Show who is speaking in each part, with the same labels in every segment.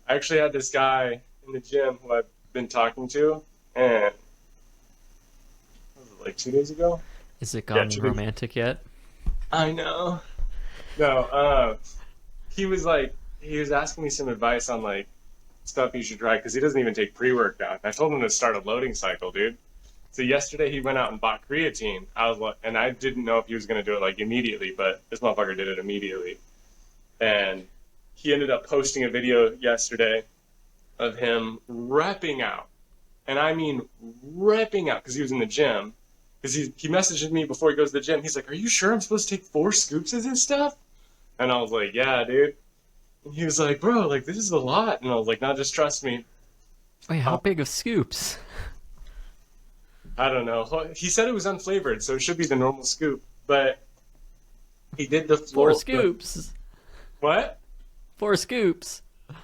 Speaker 1: I actually had this guy in the gym who I've been talking to, and what was it, like 2 days ago?
Speaker 2: Is it
Speaker 1: Yeah,
Speaker 2: gone
Speaker 1: 2 days.
Speaker 2: romantic yet?
Speaker 1: I know. No, he was like, he was asking me some advice on like stuff he should try because he doesn't even take pre-workout. I told him to start a loading cycle, dude. So yesterday he went out and bought creatine. I was like, and I didn't know if he was going to do it like immediately, but this motherfucker did it immediately. And he ended up posting a video yesterday of him repping out. And I mean repping out because he was in the gym. Because he messaged me before he goes to the gym. He's like, "Are you sure I'm supposed to take 4 scoops of this stuff?" And I was like, "Yeah, dude." And he was like, "Bro, like this is a lot." And I was like, "No, just trust me."
Speaker 2: Wait, how
Speaker 1: Uh,
Speaker 2: big of scoops?
Speaker 1: I don't know. He said it was unflavored, so it should be the normal scoop. But he did the
Speaker 2: Four
Speaker 1: floor.
Speaker 2: scoops.
Speaker 1: What?
Speaker 2: 4 scoops.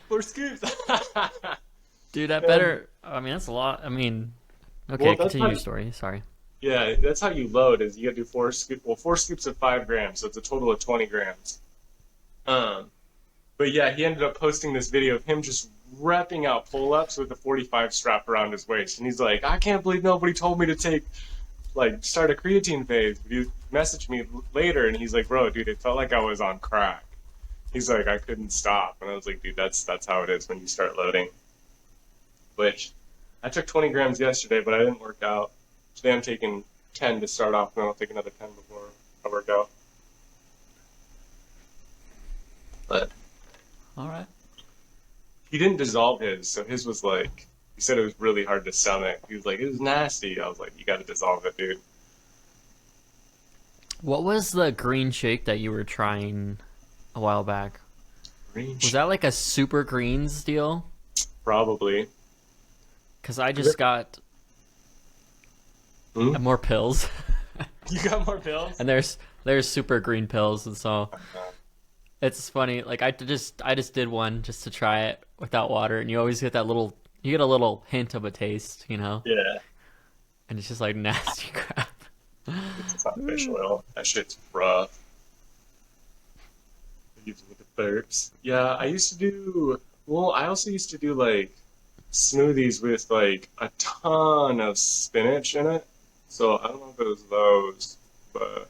Speaker 1: 4 scoops?
Speaker 2: Dude, that
Speaker 1: And,
Speaker 2: better. I mean, that's a lot. I mean,
Speaker 1: well,
Speaker 2: okay,
Speaker 1: that's
Speaker 2: continue
Speaker 1: how.
Speaker 2: your story. Sorry.
Speaker 1: Yeah, that's how you load. Is you gotta do 4 scoops. Well, 4 scoops of 5 grams, so it's a total of 20 grams. Um, but yeah, he ended up posting this video of him just repping out pull-ups with a 45 strap around his waist, and he's like, "I can't believe nobody told me to start a creatine phase." But he messaged me later, and he's like, "Bro, dude, it felt like I was on crack." He's like, "I couldn't stop," and I was like, "Dude, that's how it is when you start loading." Which I took 20 grams yesterday, but I didn't work out. Today I'm taking 10 to start off, and then I'll take another 10 before I work out. But
Speaker 2: All right.
Speaker 1: he didn't dissolve his, so his was like, he said it was really hard to stomach. He was like, "It was nasty." I was like, "You got to dissolve it, dude."
Speaker 2: What was the green shake that you were trying a while back?
Speaker 1: Green
Speaker 2: Was
Speaker 1: shit.
Speaker 2: that like a super greens deal?
Speaker 1: Probably.
Speaker 2: Because I just got
Speaker 1: Hmm?
Speaker 2: more pills,
Speaker 1: You got more pills?
Speaker 2: and there's super green pills, and so it's funny. Like I just did one just to try it without water, and you always get that little you get a little hint of a taste,
Speaker 1: Yeah.
Speaker 2: and it's just like nasty crap.
Speaker 1: It's not fish oil. That shit's rough. With the burps. Yeah, I used to do. Well, I also used to do like smoothies with like a ton of spinach in it. So I don't know if it was those, but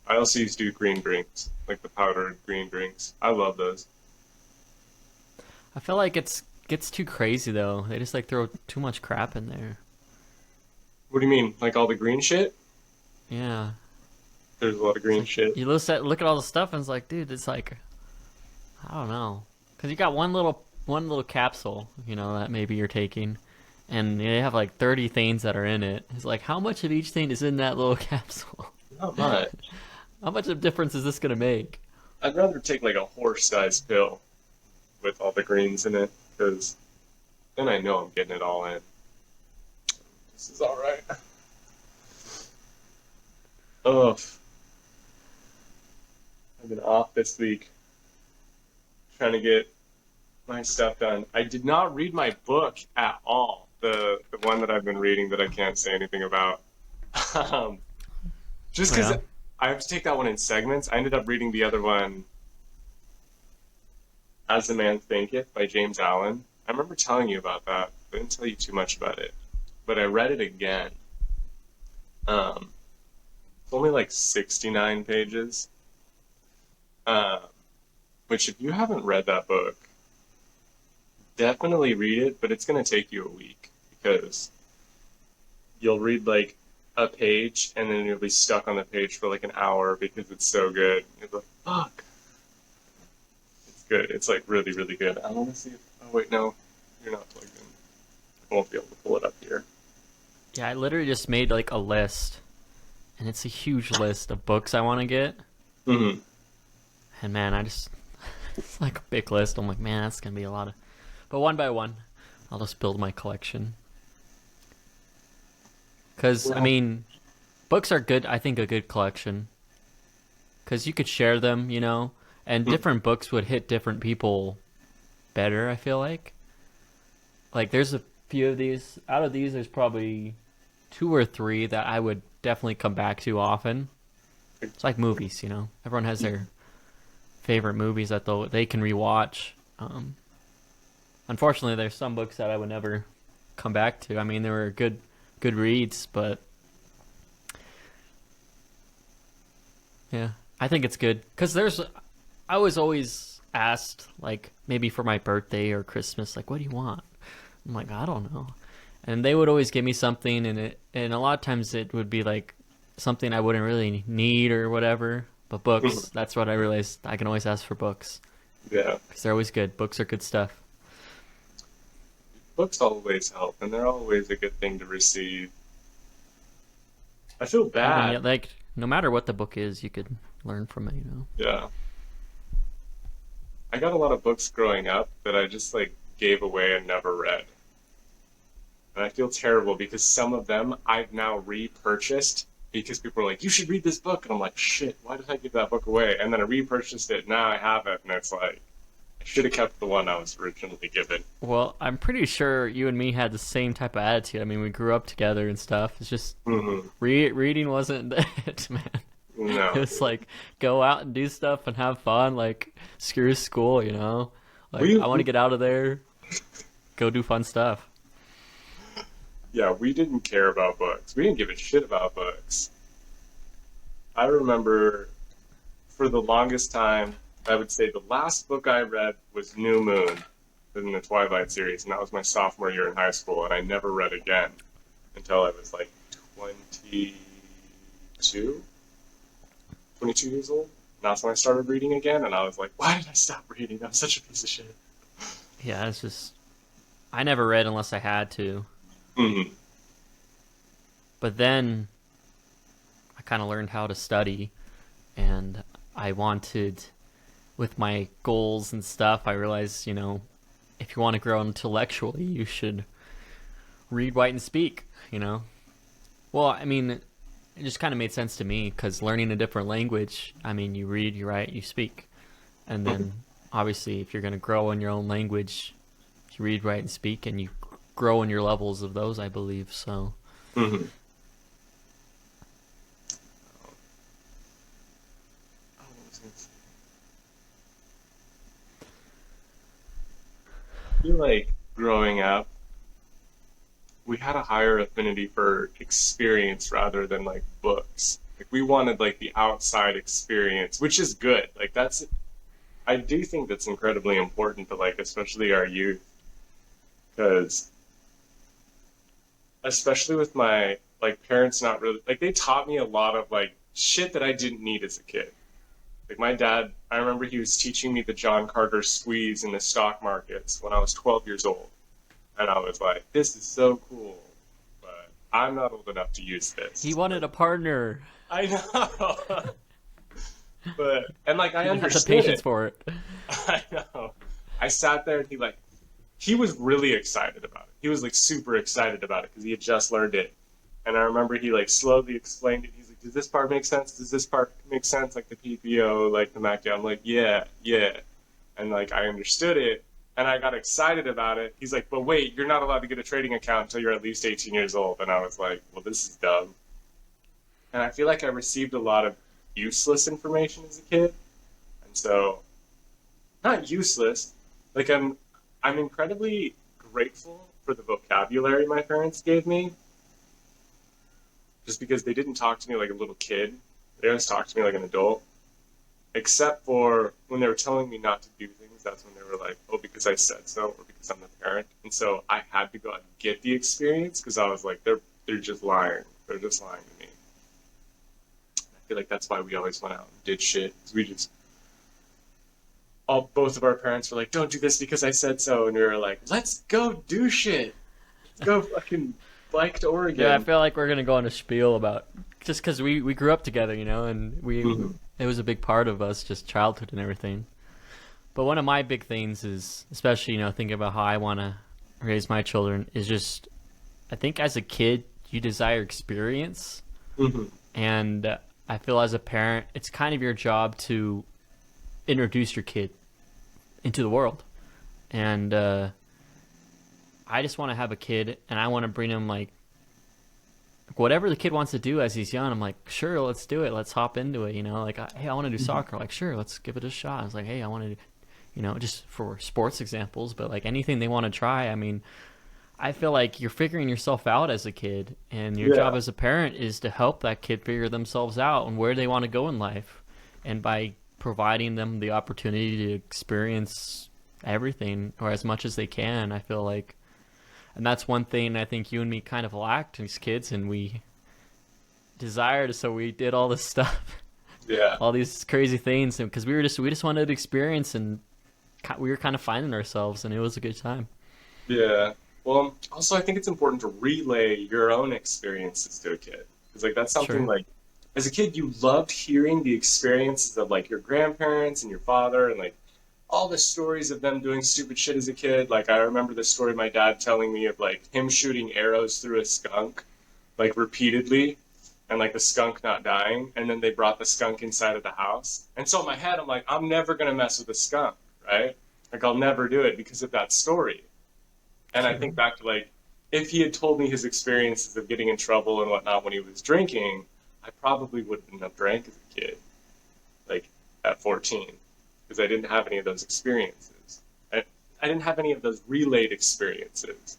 Speaker 1: I also used to do green drinks, like the powdered green drinks. I love those.
Speaker 2: I feel like it's gets too crazy though. They just like throw too much crap in there.
Speaker 1: What do you mean? Like all the green shit?
Speaker 2: Yeah,
Speaker 1: There's a lot of
Speaker 2: it's
Speaker 1: green
Speaker 2: like
Speaker 1: shit.
Speaker 2: you look at all the stuff, and it's like, dude, it's like I don't know, because you got one little capsule, that maybe you're taking, and they have like 30 things that are in it. It's like, how much of each thing is in that little capsule?
Speaker 1: Not much.
Speaker 2: How much of a difference is this gonna make?
Speaker 1: I'd rather take like a horse-sized pill with all the greens in it, because then I know I'm getting it all in. This is all right. Oh, I've been off this week trying to get my stuff done. I did not read my book at all. The one that I've been reading that I can't say anything about. Um, just
Speaker 2: Oh
Speaker 1: because
Speaker 2: yeah.
Speaker 1: I have to take that one in segments. I ended up reading the other one, As the Man Thinketh by James Allen. I remember telling you about that. I didn't tell you too much about it, but I read it again. Um, it's only like 69 pages. Um, which, if you haven't read that book, definitely read it, but it's going to take you a week because you'll read like a page and then you'll be stuck on the page for like an hour because it's so good. You're like, fuck. It's good. It's like really, really good. I want to see if. Oh, wait, no. You're not plugged in. I won't be able to pull it up here.
Speaker 2: Yeah, I literally just made like a list, and it's a huge list of books I want to get.
Speaker 1: Hmm.
Speaker 2: And man, it's like a big list. I'm like, man, that's gonna be a lot of. But one by one, I'll just build my collection. Cause I
Speaker 1: Well,
Speaker 2: mean, books are good. I think a good collection. Cause you could share them, and
Speaker 1: hmm.
Speaker 2: different books would hit different people better. I feel like there's a few of these. Out of these, there's probably two or three that I would definitely come back to often. It's like movies. Everyone has their favorite movies that they can rewatch. Unfortunately, there's some books that I would never come back to. I mean, they were good reads, but yeah, I think it's good because I was always asked like maybe for my birthday or Christmas, like, what do you want? I'm like, I don't know, and they would always give me something, and a lot of times it would be like something I wouldn't really need or whatever. But books, that's what I realized. I can always ask for books
Speaker 1: Yeah.
Speaker 2: because they're always good. Books are good stuff.
Speaker 1: Books always help, and they're always a good thing to receive. I feel
Speaker 2: Even
Speaker 1: bad.
Speaker 2: yet, like no matter what the book is, you could learn from it. You know.
Speaker 1: Yeah. I got a lot of books growing up that I just like gave away and never read. And I feel terrible because some of them I've now repurchased because people are like, you should read this book. And I'm like, shit, why did I give that book away? And then I repurchased it, now I have it, and it's like, I should have kept the one I was originally given.
Speaker 2: Well, I'm pretty sure you and me had the same type of attitude. I mean, we grew up together and stuff. It's just
Speaker 1: Mm-hmm.
Speaker 2: reading wasn't it, man. It
Speaker 1: No.
Speaker 2: was like go out and do stuff and have fun. Like screw school, you know. Like
Speaker 1: We,
Speaker 2: I want to
Speaker 1: we
Speaker 2: get out of there, go do fun stuff.
Speaker 1: yeah, we didn't care about books. We didn't give a shit about books. I remember for the longest time, I would say the last book I read was New Moon in the Twilight series, and that was my sophomore year in high school, and I never read again until I was like 22, 22 years old. And that's when I started reading again, and I was like, why did I stop reading? I'm such a piece of shit.
Speaker 2: Yeah, it's just I never read unless I had to.
Speaker 1: Mm-hmm.
Speaker 2: But then I kind of learned how to study, and I wanted with my goals and stuff. I realized, you know, if you want to grow intellectually, you should read, write, and speak. You know, well, I mean, it just kind of made sense to me because learning a different language, I mean, you read, you write, you speak, and then obviously, if you're going to grow in your own language, you read, write, and speak, and you grow in your levels of those, I believe. So,
Speaker 1: Mm-hmm. I feel like growing up, we had a higher affinity for experience rather than like books. Like we wanted like the outside experience, which is good. Like that's I do think that's incredibly important to like especially our youth because especially with my like parents not really like they taught me a lot of like shit that I didn't need as a kid. Like my dad, I remember he was teaching me the John Carter squeeze in the stock markets when I was 12 years old. And I was like, this is so cool, but I'm not old enough to use
Speaker 2: he
Speaker 1: this.
Speaker 2: wanted a partner.
Speaker 1: I know. But, and like, I
Speaker 2: He didn't have the
Speaker 1: understood
Speaker 2: patience
Speaker 1: it.
Speaker 2: for it.
Speaker 1: I know. I sat there and he was really excited about it. He was like super excited about it because he had just learned it. And I remember he like slowly explained it. He's like, does this part make sense? Does this part make sense? Like the PPO, like the MACD. I'm like, yeah, yeah. And like, I understood it. And I got excited about it. He's like, but wait, you're not allowed to get a trading account until you're at least 18 years old. And I was like, well, this is dumb. And I feel like I received a lot of useless information as a kid. And so, not useless. Like I'm incredibly grateful for the vocabulary my parents gave me, just because they didn't talk to me like a little kid. They always talked to me like an adult. Except for when they were telling me not to do things, that's when they were like, oh, because I said so, or because I'm the parent. And so I had to go out and get the experience because I was like, they're just lying. They're just lying to me. I feel like that's why we always went out and did shit. 'Cause we just both of our parents were like, don't do this because I said so, and we were like, let's go do shit. Let's go fucking bike to
Speaker 2: Yeah, I
Speaker 1: Oregon.
Speaker 2: feel like we're gonna go on a spiel about just because we grew up together, you know, and
Speaker 1: Mhm.
Speaker 2: it was a big part of us, just childhood and everything. But one of my big things is, especially, you know, thinking about how I want to raise my children, is just I think as a kid you desire experience,
Speaker 1: Mhm.
Speaker 2: and I feel as a parent it's kind of your job to introduce your kid into the world, and I just want to have a kid, and I want to bring him like whatever the kid wants to do as he's young. I'm like, sure, let's do it. Let's hop into it. You know, like, hey, I want to do soccer. Like, sure, let's give it a shot. I was like, hey, I want to just for sports examples, but like anything they want to try. I mean, I feel like you're figuring yourself out as a kid, and your job
Speaker 1: Yeah.
Speaker 2: as a parent is to help that kid figure themselves out and where they want to go in life. And by providing them the opportunity to experience everything or as much as they can, I feel like, and that's one thing I think you and me kind of lacked as kids, and we desired, so we did all this stuff,
Speaker 1: Yeah.
Speaker 2: all these crazy things, because we just wanted to experience, and we were kind of finding ourselves, and it was a good time.
Speaker 1: Yeah. Well, also I think it's important to relay your own experiences to a kid. Because like that's something
Speaker 2: Sure.
Speaker 1: like as a kid you loved hearing the experiences of like your grandparents and your father and like all the stories of them doing stupid shit as a kid. Like I remember the story my dad telling me of like him shooting arrows through a skunk like repeatedly and like the skunk not dying and then they brought the skunk inside of the house. And so in my head I'm like I'm never going to mess with a skunk, right? Like I'll never do it because of that story. And I
Speaker 2: Sure.
Speaker 1: think back to like, if he had told me his experiences of getting in trouble and whatnot when he was drinking, I probably wouldn't have drank as a kid, like at 14, because I didn't have any of those experiences. I didn't have any of those relayed experiences.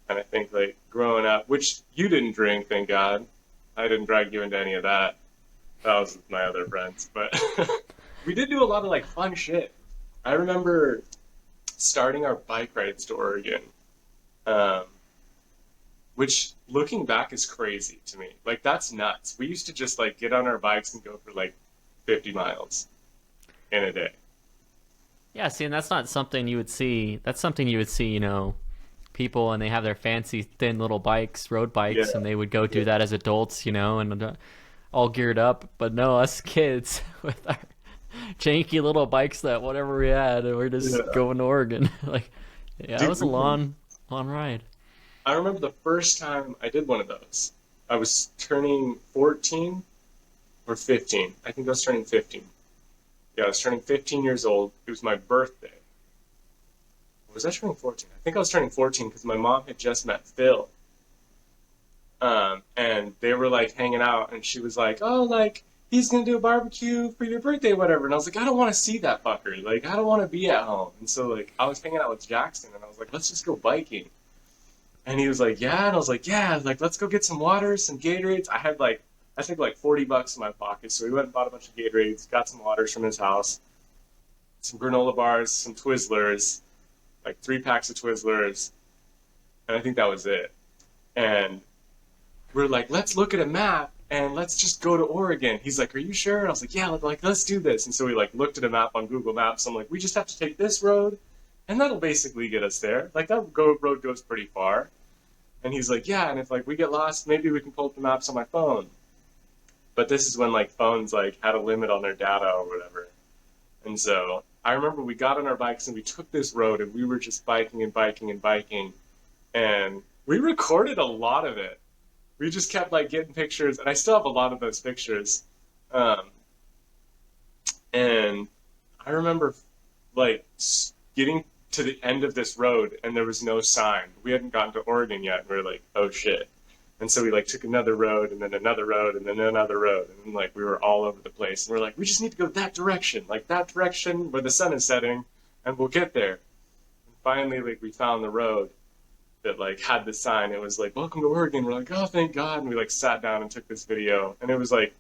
Speaker 1: And I think like growing up, which you didn't drink, thank God. I didn't drag you into any of that. That was with my other friends. But we did do a lot of like fun shit. I remember starting our bike rides to Oregon. Um, which looking back is crazy to me. Like that's nuts. We used to just like get on our bikes and go for like 50 miles in a day.
Speaker 2: Yeah, see, and that's not something you would see. That's something you would see, people, and they have their fancy thin little bikes, road
Speaker 1: Yeah,
Speaker 2: bikes, and they would go
Speaker 1: yeah,
Speaker 2: do that as adults, and all geared up. But no, us kids with our janky little bikes that whatever we had, and we're just
Speaker 1: yeah.
Speaker 2: going to Oregon. Like, yeah, it
Speaker 1: Dude,
Speaker 2: was a long ride.
Speaker 1: I remember the first time I did one of those. I was turning 14 or 15. I think I was turning 15. Yeah, I was turning 15 years old. It was my birthday. Or was I turning 14? I think I was turning 14 because my mom had just met Phil. And they were like hanging out, and she was like, "Oh, like he's gonna do a barbecue for your birthday, whatever." And I was like, "I don't want to see that fucker. Like, I don't want to be at home." And so like I was hanging out with Jackson, and I was like, "Let's just go biking." And he was like, "Yeah," and I was like, "Yeah, like let's go get some water, some Gatorades." I think like $40 in my pocket, so we went and bought a bunch of Gatorades, got some waters from his house, some granola bars, some Twizzlers, like 3 packs of Twizzlers, and I think that was it. And we're like, let's look at a map and let's just go to Oregon. He's like, are you sure? And I was like, yeah, like let's do this. And so we like looked at a map on Google Maps. I'm like, we just have to take this road, and that'll basically get us there. Like that road goes pretty far. And he's like, yeah, and if like we get lost, maybe we can pull up the maps on my phone. But this is when like phones like had a limit on their data or whatever. And so I remember we got on our bikes and we took this road and we were just biking and biking and biking. And we recorded a lot of it. We just kept like getting pictures, and I still have a lot of those pictures. Um, and I remember like getting to the end of this road, and there was no sign. We hadn't gotten to Oregon yet, and we were like, "Oh shit!" And so we like took another road, and then another road, and then another road, and then, like we were all over the place. And we're like, "We just need to go like that direction where the sun is setting, and we'll get there." And finally, like we found the road that like had the sign. It was like "Welcome to Oregon." We're like, "Oh, thank God!" And we like sat down and took this video, and it was like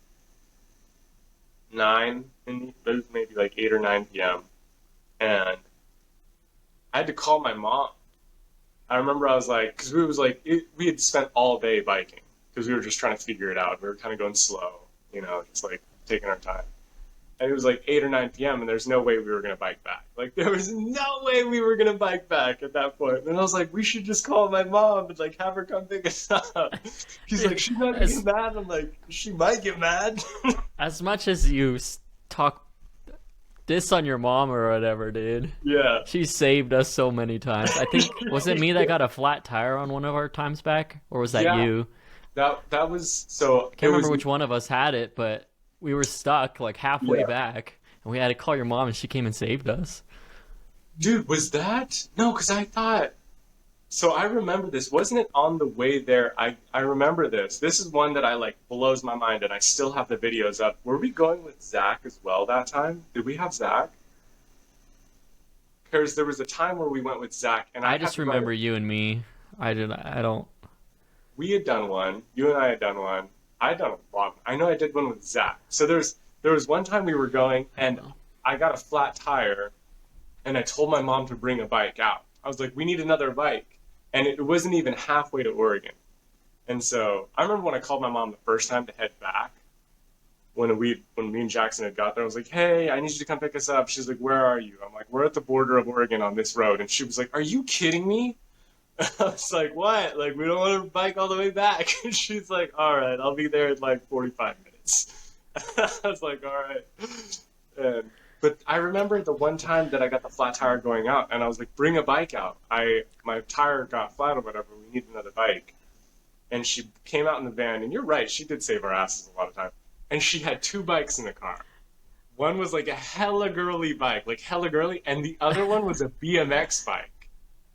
Speaker 1: 9, and it was maybe like 8 or 9 p.m. And I had to call my mom. I remember I was like, because we had spent all day biking because we were just trying to figure it out. We were kind of going slow, just like taking our time. And it was like 8 or 9 p.m. and there's no way we were gonna bike back. Like there was no way we were gonna bike back at that point. And I was like, we should just call my mom and like have her come pick us up. She's like, she's not gonna get
Speaker 2: as
Speaker 1: mad. I'm like, she might get mad.
Speaker 2: as much as you talk this on your mom or whatever, dude.
Speaker 1: Yeah.
Speaker 2: She saved us so many times. I think, was it me that got a flat tire on one of our times back, or was that
Speaker 1: Yeah.
Speaker 2: you?
Speaker 1: That was so
Speaker 2: I
Speaker 1: it
Speaker 2: can't remember
Speaker 1: was
Speaker 2: which one of us had it, but we were stuck like halfway
Speaker 1: yeah.
Speaker 2: back, and we had to call your mom, and she came and saved us.
Speaker 1: Dude, was that? No, because I thought so I remember this. Wasn't it on the way there? I remember this. This is one that I like blows my mind, and I still have the videos up. Were we going with Zach as well that time? Did we have Zach? because there was a time where we went with Zach, and I
Speaker 2: I
Speaker 1: had
Speaker 2: just
Speaker 1: to ride.
Speaker 2: remember you and me. I don't.
Speaker 1: We had done one. You and I had done one. I'd done a lot. I know I did one with Zach. So there was one time we were going,
Speaker 2: I don't
Speaker 1: and
Speaker 2: know.
Speaker 1: I got a flat tire, and I told my mom to bring a bike out. I was like, we need another bike, and it wasn't even halfway to Oregon. And so I remember when I called my mom the first time to head back, when me and Jackson had got there, I was like, "Hey, I need you to come pick us up." She's like, "Where are you?" I'm like, "We're at the border of Oregon on this road." And she was like, "Are you kidding me?" I was like, "What? Like, we don't want to bike all the way back." And she's like, "All right, I'll be there in like 45 minutes." I was like, "All right." And, but I remember the one time that I got the flat tire going out, and I was like, "Bring a bike out." My tire got flat or whatever. We need another bike. And she came out in the van, and you're right, she did save our asses a lot of time. And she had two bikes in the car. One was like a hella girly bike, like hella girly, and the other one was a BMX bike.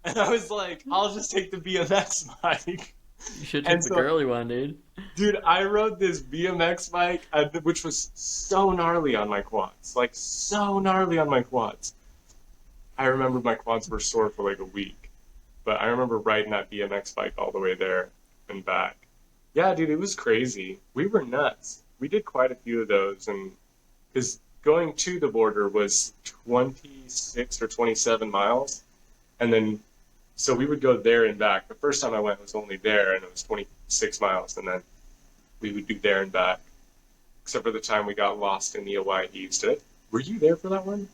Speaker 1: And I was like, I'll just take the BMX bike.
Speaker 2: You should
Speaker 1: And
Speaker 2: take the
Speaker 1: so,
Speaker 2: girly one, dude.
Speaker 1: dude, I rode this BMX bike, which was so gnarly on my quads, like so gnarly on my quads. I remember my quads were sore for like a week, but I remember riding that BMX bike all the way there and back. Yeah, dude, it was crazy. We were nuts. We did quite a few of those, and because going to the border was 26 or 27 miles, and then so we would go there and back. The first time I went was only there, and it was 26 miles, and then we would do there and back, except for the time we got lost in the Owyhees. Were you there for that one?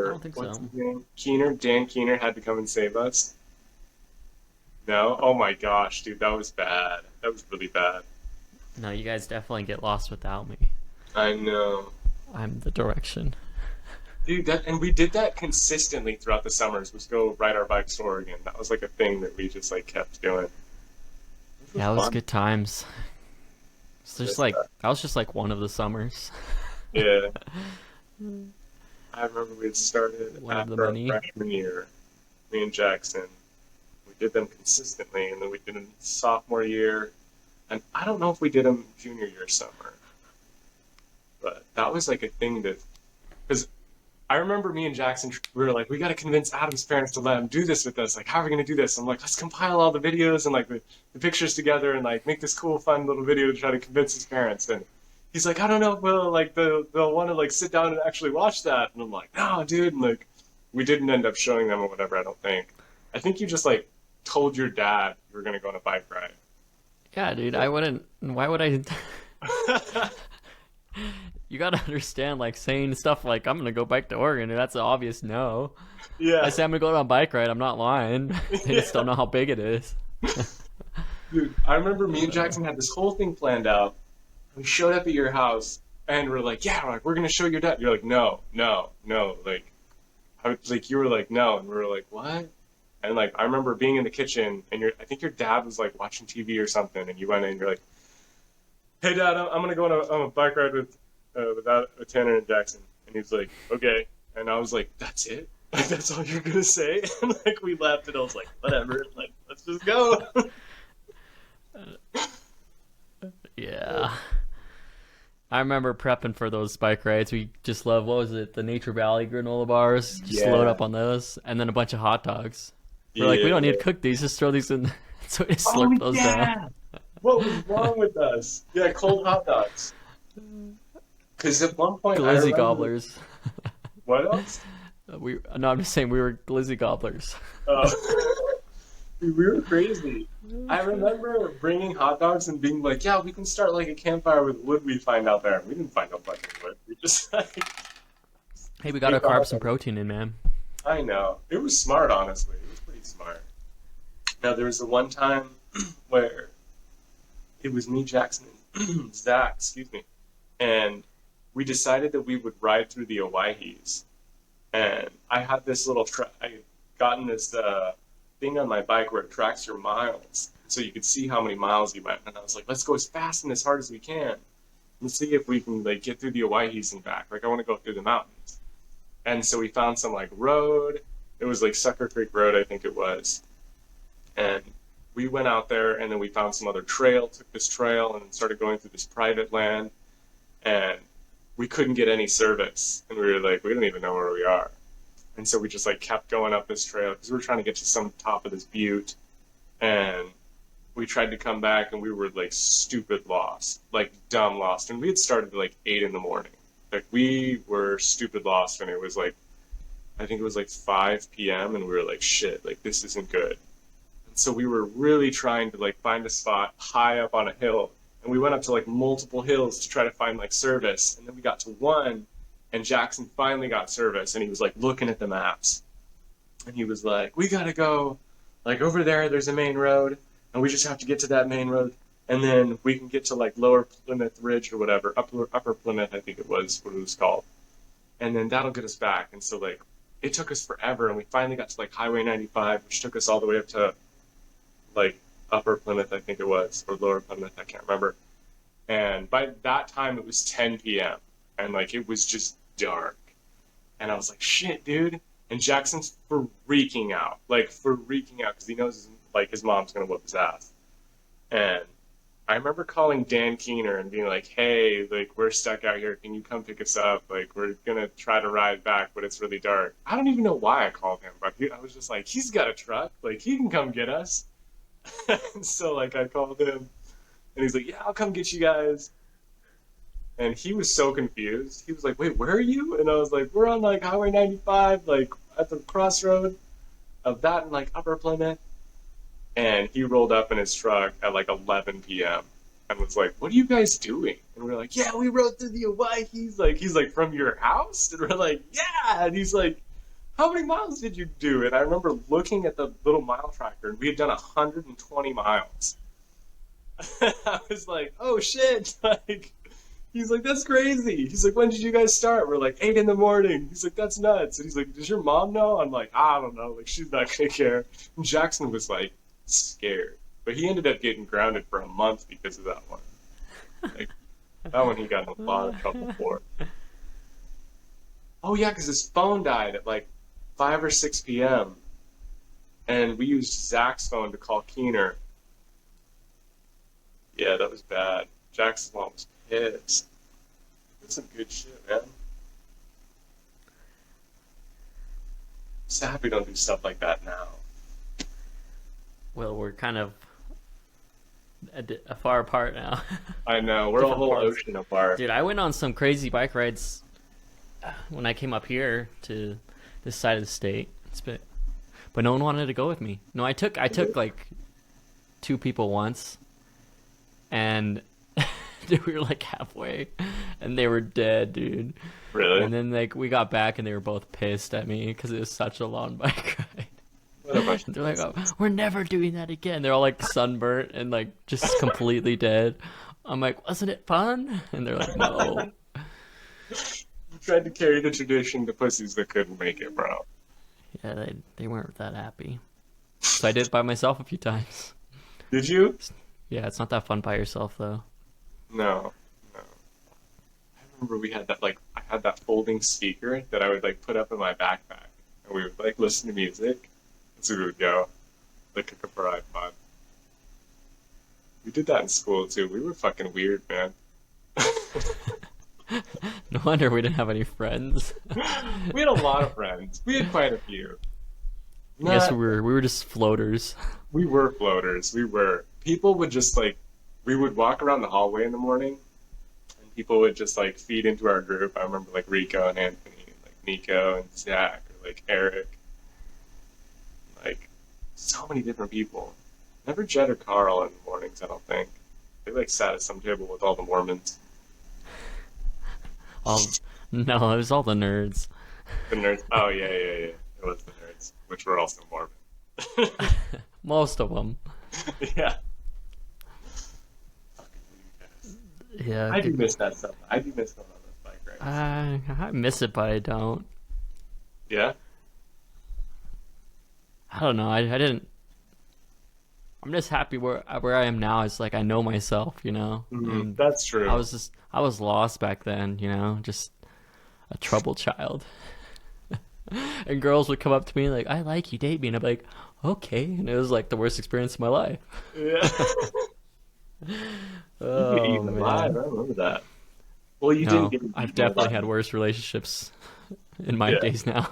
Speaker 2: I
Speaker 1: Where,
Speaker 2: don't think
Speaker 1: what's
Speaker 2: so.
Speaker 1: his name? Dan Keener had to come and save us? No? Oh my gosh, dude, that was bad. That was really bad.
Speaker 2: No, you guys definitely get lost without me.
Speaker 1: I know.
Speaker 2: I'm the direction.
Speaker 1: Dude, and we did that consistently throughout the summers, was go ride our bikes to Oregon. That was like a thing that we just like kept doing. It was
Speaker 2: Yeah, it was
Speaker 1: fun.
Speaker 2: good times. It's just
Speaker 1: Just,
Speaker 2: like that was just like one of the summers.
Speaker 1: yeah. I remember we had started
Speaker 2: One of the
Speaker 1: after our
Speaker 2: many.
Speaker 1: freshman year, me and Jackson. We did them consistently, and then we did them sophomore year, and I don't know if we did them junior year summer, but that was like a thing that, because I remember me and Jackson, we were like, we got to convince Adam's parents to let him do this with us. Like, how are we going to do this? I'm like, let's compile all the videos and like the pictures together and like make this cool, fun little video to try to convince his parents. And he's like, I don't know if they'll want to like sit down and actually watch that. And I'm like, no, dude. And like, we didn't end up showing them or whatever. I don't think. I think you just like told your dad you were going to go on a bike ride.
Speaker 2: Yeah, dude, I wouldn't. Why would I? You gotta understand, like saying stuff like "I'm gonna go back to Oregon." That's an obvious no. I
Speaker 1: Yeah,
Speaker 2: say I'm gonna go on a bike ride. I'm not lying. They just don't
Speaker 1: yeah.
Speaker 2: know how big it is.
Speaker 1: Dude, I remember me and Jackson had this whole thing planned out. We showed up at your house and we're like, yeah, we're gonna show your dad. You're like, no, no, no. Like, like you were like, no, and we were like, what? And like, I remember being in the kitchen and I think your dad was like watching TV or something, and you went in and you're like, hey, dad, I'm gonna go on a bike ride with Tanner and Jackson, and he's like, okay, and I was like, that's it. Like that's all you're gonna say? And like we laughed and I was like, whatever, like let's just go.
Speaker 2: Yeah, I remember prepping for those bike rides. We just love what was it, the Nature Valley granola bars. Just load
Speaker 1: Yeah,
Speaker 2: up on those, and then a bunch of hot dogs. We're like, we don't need to
Speaker 1: yeah.
Speaker 2: cook these. Just throw these in. So we just
Speaker 1: Oh
Speaker 2: slurp those down.
Speaker 1: yeah. What was wrong with us? Yeah, cold hot dogs. Because at one point I
Speaker 2: Glizzy
Speaker 1: remember
Speaker 2: gobblers.
Speaker 1: what else?
Speaker 2: We no, I'm just saying we were glizzy gobblers.
Speaker 1: Uh, dude, we were crazy. I remember bringing hot dogs and being like, "Yeah, we can start like a campfire with wood we find out there." We didn't find no fucking wood. We just like
Speaker 2: Hey, we got
Speaker 1: ate
Speaker 2: our
Speaker 1: the hot
Speaker 2: carbs and
Speaker 1: dog.
Speaker 2: protein in, man.
Speaker 1: I know it was smart, honestly. It was pretty smart. Now there was the one time where it was me, Jackson, and Zach, excuse me, and we decided that we would ride through the Owyhees. And I had this I had gotten this thing on my bike where it tracks your miles, so you could see how many miles you went. And I was like, let's go as fast and as hard as we can, and see if we can like get through the Owyhees and back. Like I want to go through the mountains. And so we found some like road. It was like Sucker Creek Road, I think it was. And we went out there, and then we found some other trail. Took this trail and started going through this private land, and we couldn't get any service. And we were like, we don't even know where we are. And so we just like kept going up this trail because we were trying to get to some top of this butte, and we tried to come back and we were like stupid lost, like dumb lost. And we had started at like 8 in the morning. Like we were stupid lost and it was like I think it was like 5 p.m. and we were like shit, like this isn't good. And so we were really trying to like find a spot high up on a hill. And we went up to like multiple hills to try to find like service. And then we got to one and Jackson finally got service and he was like looking at the maps. And he was like, we gotta go like over there, there's a main road and we just have to get to that main road, and then we can get to like Lower Plymouth Ridge or whatever, Upper Plymouth, I think it was what it was called, and then that'll get us back. And so like it took us forever, and we finally got to like Highway 95, which took us all the way up to like Upper Plymouth, I think it was, or Lower Plymouth, I can't remember. And by that time, it was 10 p.m. and like it was just dark, and I was like, shit, dude. And Jackson's freaking out, like freaking out, because he knows like his mom's gonna whoop his ass. And I remember calling Dan Keener and being like, "Hey, like we're stuck out here. Can you come pick us up? Like we're gonna try to ride back, but it's really dark." I don't even know why I called him, but I was just like, "He's got a truck. Like he can come get us." And so like I called him, and he's like, "Yeah, I'll come get you guys." And he was so confused. He was like, "Wait, where are you?" And I was like, "We're on like Highway 95, like at the crossroad of that and like Upper Plymouth." And he rolled up in his truck at like 11 p.m. and was like, "What are you guys doing?" And we're like, "Yeah, we rode through the Hawaii." He's like, "From your house?" And we're like, "Yeah." And he's like, "How many miles did you do?" And I remember looking at the little mile tracker, and we had done 120 miles. I was like, "Oh shit!" Like, he's like, "That's crazy." He's like, "When did you guys start?" We're like, 8 in the morning. He's like, "That's nuts." And he's like, "Does your mom know?" I'm like, "I don't know. Like, she's not gonna care." And Jackson was like scared, but he ended up getting grounded for a month because of that one. Like that one, he got in a lot of trouble for. Oh yeah, because his phone died at like 5 or 6 p.m. and we used Zach's phone to call Keener. Yeah, that was bad. Jackson's mom was pissed. That's some good shit, man. Sad we don't do stuff like that now.
Speaker 2: Well, we're kind of far apart now.
Speaker 1: I know, we're a
Speaker 2: Different
Speaker 1: whole
Speaker 2: parts.
Speaker 1: ocean apart.
Speaker 2: Dude, I went on some crazy bike rides when I came up here to this side of the state. But no one wanted to go with me. No, I took like two people once, and we were like halfway, and they were dead, dude.
Speaker 1: Really?
Speaker 2: And then like we got back, and they were both pissed at me because it was such a long bike ride.
Speaker 1: What a bunch of
Speaker 2: They're like, "Oh,
Speaker 1: pussies.
Speaker 2: we're never doing that again." They're all like sunburnt and like just completely dead. I'm like, "Wasn't it fun?" And they're like, "No."
Speaker 1: You tried to carry the tradition to pussies that couldn't make it, bro.
Speaker 2: Yeah, they weren't that happy. So I did it by myself a few times.
Speaker 1: Did you?
Speaker 2: Yeah, it's not that fun by yourself though.
Speaker 1: No, no. I remember we had that like I had that folding speaker that I would like put up in my backpack, and we would like listen to music. That's where we would go, like hook up our iPod. We did that in school too. We were fucking weird, man.
Speaker 2: No wonder we didn't have any friends.
Speaker 1: We had a lot of friends. We had quite a few.
Speaker 2: I guess
Speaker 1: Not,
Speaker 2: we were just floaters.
Speaker 1: we were floaters. We were. People would just like, we would walk around the hallway in the morning, and people would just like feed into our group. I remember like Rico and Anthony, and, like Nico and Zach, or like Eric, like so many different people. Never Jed or Carl in the mornings, I don't think. They like sat at some table with all the Mormons.
Speaker 2: All no, it was all the nerds.
Speaker 1: The nerds. Oh yeah, yeah, yeah. It was the nerds, which were also Mormon.
Speaker 2: Most of them.
Speaker 1: Yeah.
Speaker 2: Yeah,
Speaker 1: I do miss that stuff. I do miss going on those bike rides.
Speaker 2: I miss it, but I don't.
Speaker 1: Yeah.
Speaker 2: I don't know. I didn't. I'm just happy where I am now. It's like I know myself, you know. And
Speaker 1: That's true.
Speaker 2: I was lost back then, you know, just a troubled child. And girls would come up to me like, "I like you, date me," and I'm like, "Okay," and it was like the worst experience of my life.
Speaker 1: Yeah. You get
Speaker 2: Oh
Speaker 1: eaten alive.
Speaker 2: man,
Speaker 1: I remember that. Well, you didn't
Speaker 2: no,
Speaker 1: get eaten
Speaker 2: I've definitely
Speaker 1: alive.
Speaker 2: had worse relationships in my
Speaker 1: Yeah.
Speaker 2: days now.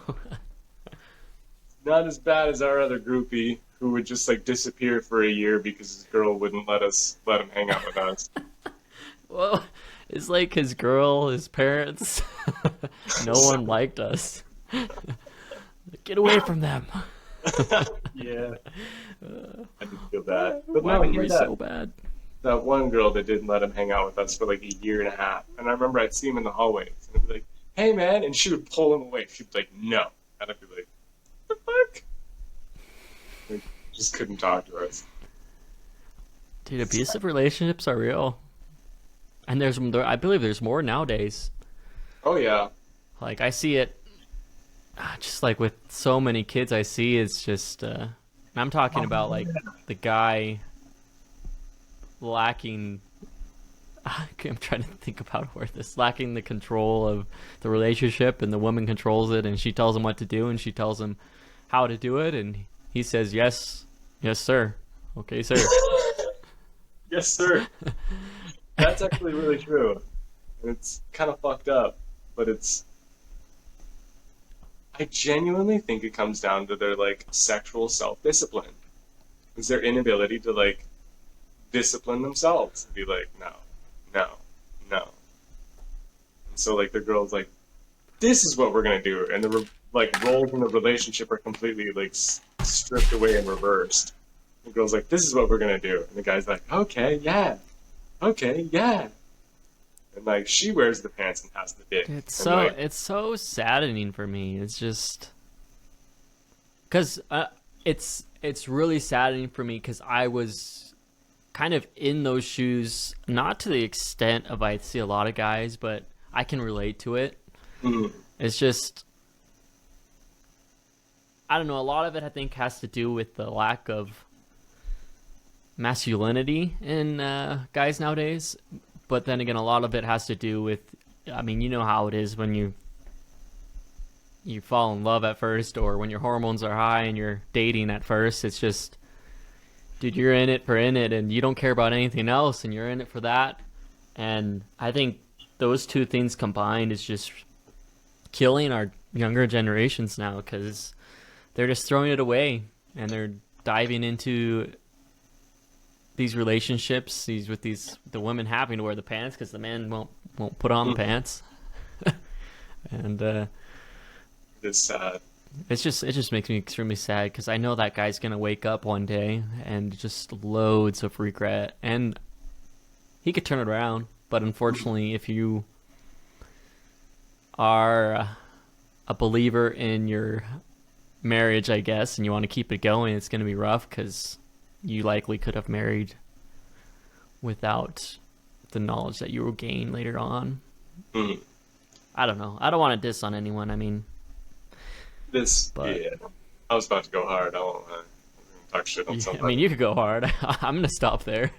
Speaker 1: not as bad as our other groupie who would just like disappear for a year because his girl wouldn't let him hang out with us.
Speaker 2: Well, it's like his girl, his parents, no one liked us. Get away from them.
Speaker 1: Yeah, I did feel bad. But
Speaker 2: Why
Speaker 1: no,
Speaker 2: were
Speaker 1: he
Speaker 2: we
Speaker 1: had
Speaker 2: so bad?
Speaker 1: that one girl that didn't let him hang out with us for like a year and a half. And I remember I'd see him in the hallways and I'd be like, "Hey man," and she would pull him away. She'd be like, "No," and I'd be like, "What the fuck?" Like, just couldn't talk to us.
Speaker 2: Dude, abusive relationships are real, and I believe there's more nowadays.
Speaker 1: Oh yeah.
Speaker 2: Like I see it, just like with so many kids I see. It's just, I'm talking about like the guy lacking. I'm trying to think about where this lacking the control of the relationship, and the woman controls it, and she tells him what to do, and she tells him how to do it, and he says yes, yes sir, okay sir.
Speaker 1: Yes, sir. That's actually really true. And it's kind of fucked up, but I genuinely think it comes down to their like sexual self-discipline. Is their inability to like discipline themselves and be like, no, no, no. And so like the girl's like, this is what we're gonna do, and like roles in the relationship are completely like stripped away and reversed. The girl's like, this is what we're gonna do, and the guy's like, okay, yeah, and like she wears the pants and has the dick, and like,
Speaker 2: It's so saddening for me. It's just because it's really saddening for me because I was kind of in those shoes, not to the extent of I see a lot of guys, but I can relate to it.
Speaker 1: mm,
Speaker 2: It's just I don't know. A lot of it I think has to do with the lack of masculinity in guys nowadays. But then again, a lot of it has to do with, I mean, you know how it is when you fall in love at first, or when your hormones are high and you're dating at first. It's just, dude, you're in it for in it, and you don't care about anything else, and you're in it for that. And I think those two things combined is just killing our younger generations now, because they're just throwing it away and they're diving into these relationships, the women having to wear the pants because the man won't put on the pants, and
Speaker 1: it's sad.
Speaker 2: it just makes me extremely sad because I know that guy's gonna wake up one day and just loads of regret, and he could turn it around. But unfortunately, if you are a believer in your marriage, I guess, and you want to keep it going, it's gonna be rough because you likely could have married without the knowledge that you will gain later on.
Speaker 1: Mm.
Speaker 2: I don't know. I don't want to diss on anyone. I mean, but
Speaker 1: Yeah, I was about to go hard. I won't talk shit on
Speaker 2: yeah, I
Speaker 1: somebody.
Speaker 2: mean, you could go hard. I'm gonna stop there.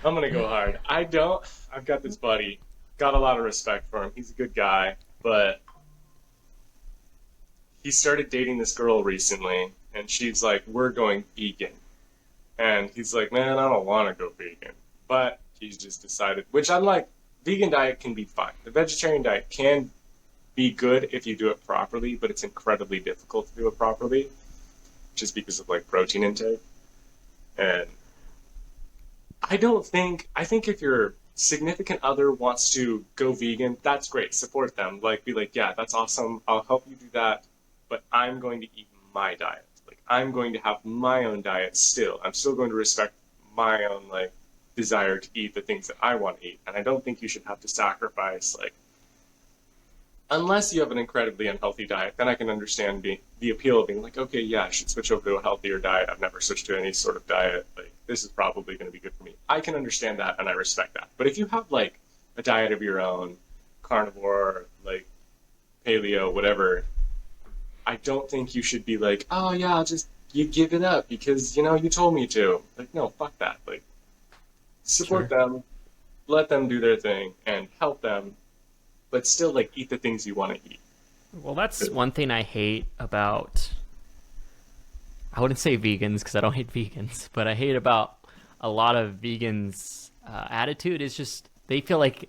Speaker 1: I'm gonna go hard. I don't. I've got this buddy. Got a lot of respect for him. He's a good guy, but he started dating this girl recently, and she's like, "We're going vegan," and he's like, "Man, I don't want to go vegan," but he's just decided. Which I'm like, vegan diet can be fine. The vegetarian diet can be good if you do it properly, but it's incredibly difficult to do it properly, just because of like protein intake. And I think if your significant other wants to go vegan, that's great. Support them. Like, be like, yeah, that's awesome. I'll help you do that. But I'm going to eat my diet. Like, I'm going to have my own diet still. I'm still going to respect my own, like, desire to eat the things that I want to eat. And I don't think you should have to sacrifice, like, unless you have an incredibly unhealthy diet, then I can understand the appeal of being like, okay, yeah, I should switch over to a healthier diet. I've never switched to any sort of diet. Like, this is probably going to be good for me. I can understand that, and I respect that. But if you have, like, a diet of your own, carnivore, like, paleo, whatever, I don't think you should be like, oh, yeah, you give it up because, you told me to. Like, no, fuck that. Like, support
Speaker 2: Sure.
Speaker 1: them, let them do their thing, and help them, but still, like, eat the things you want to eat.
Speaker 2: Well, that's one thing I hate about. I wouldn't say vegans because I don't hate vegans, but I hate about a lot of vegans' attitude is just they feel like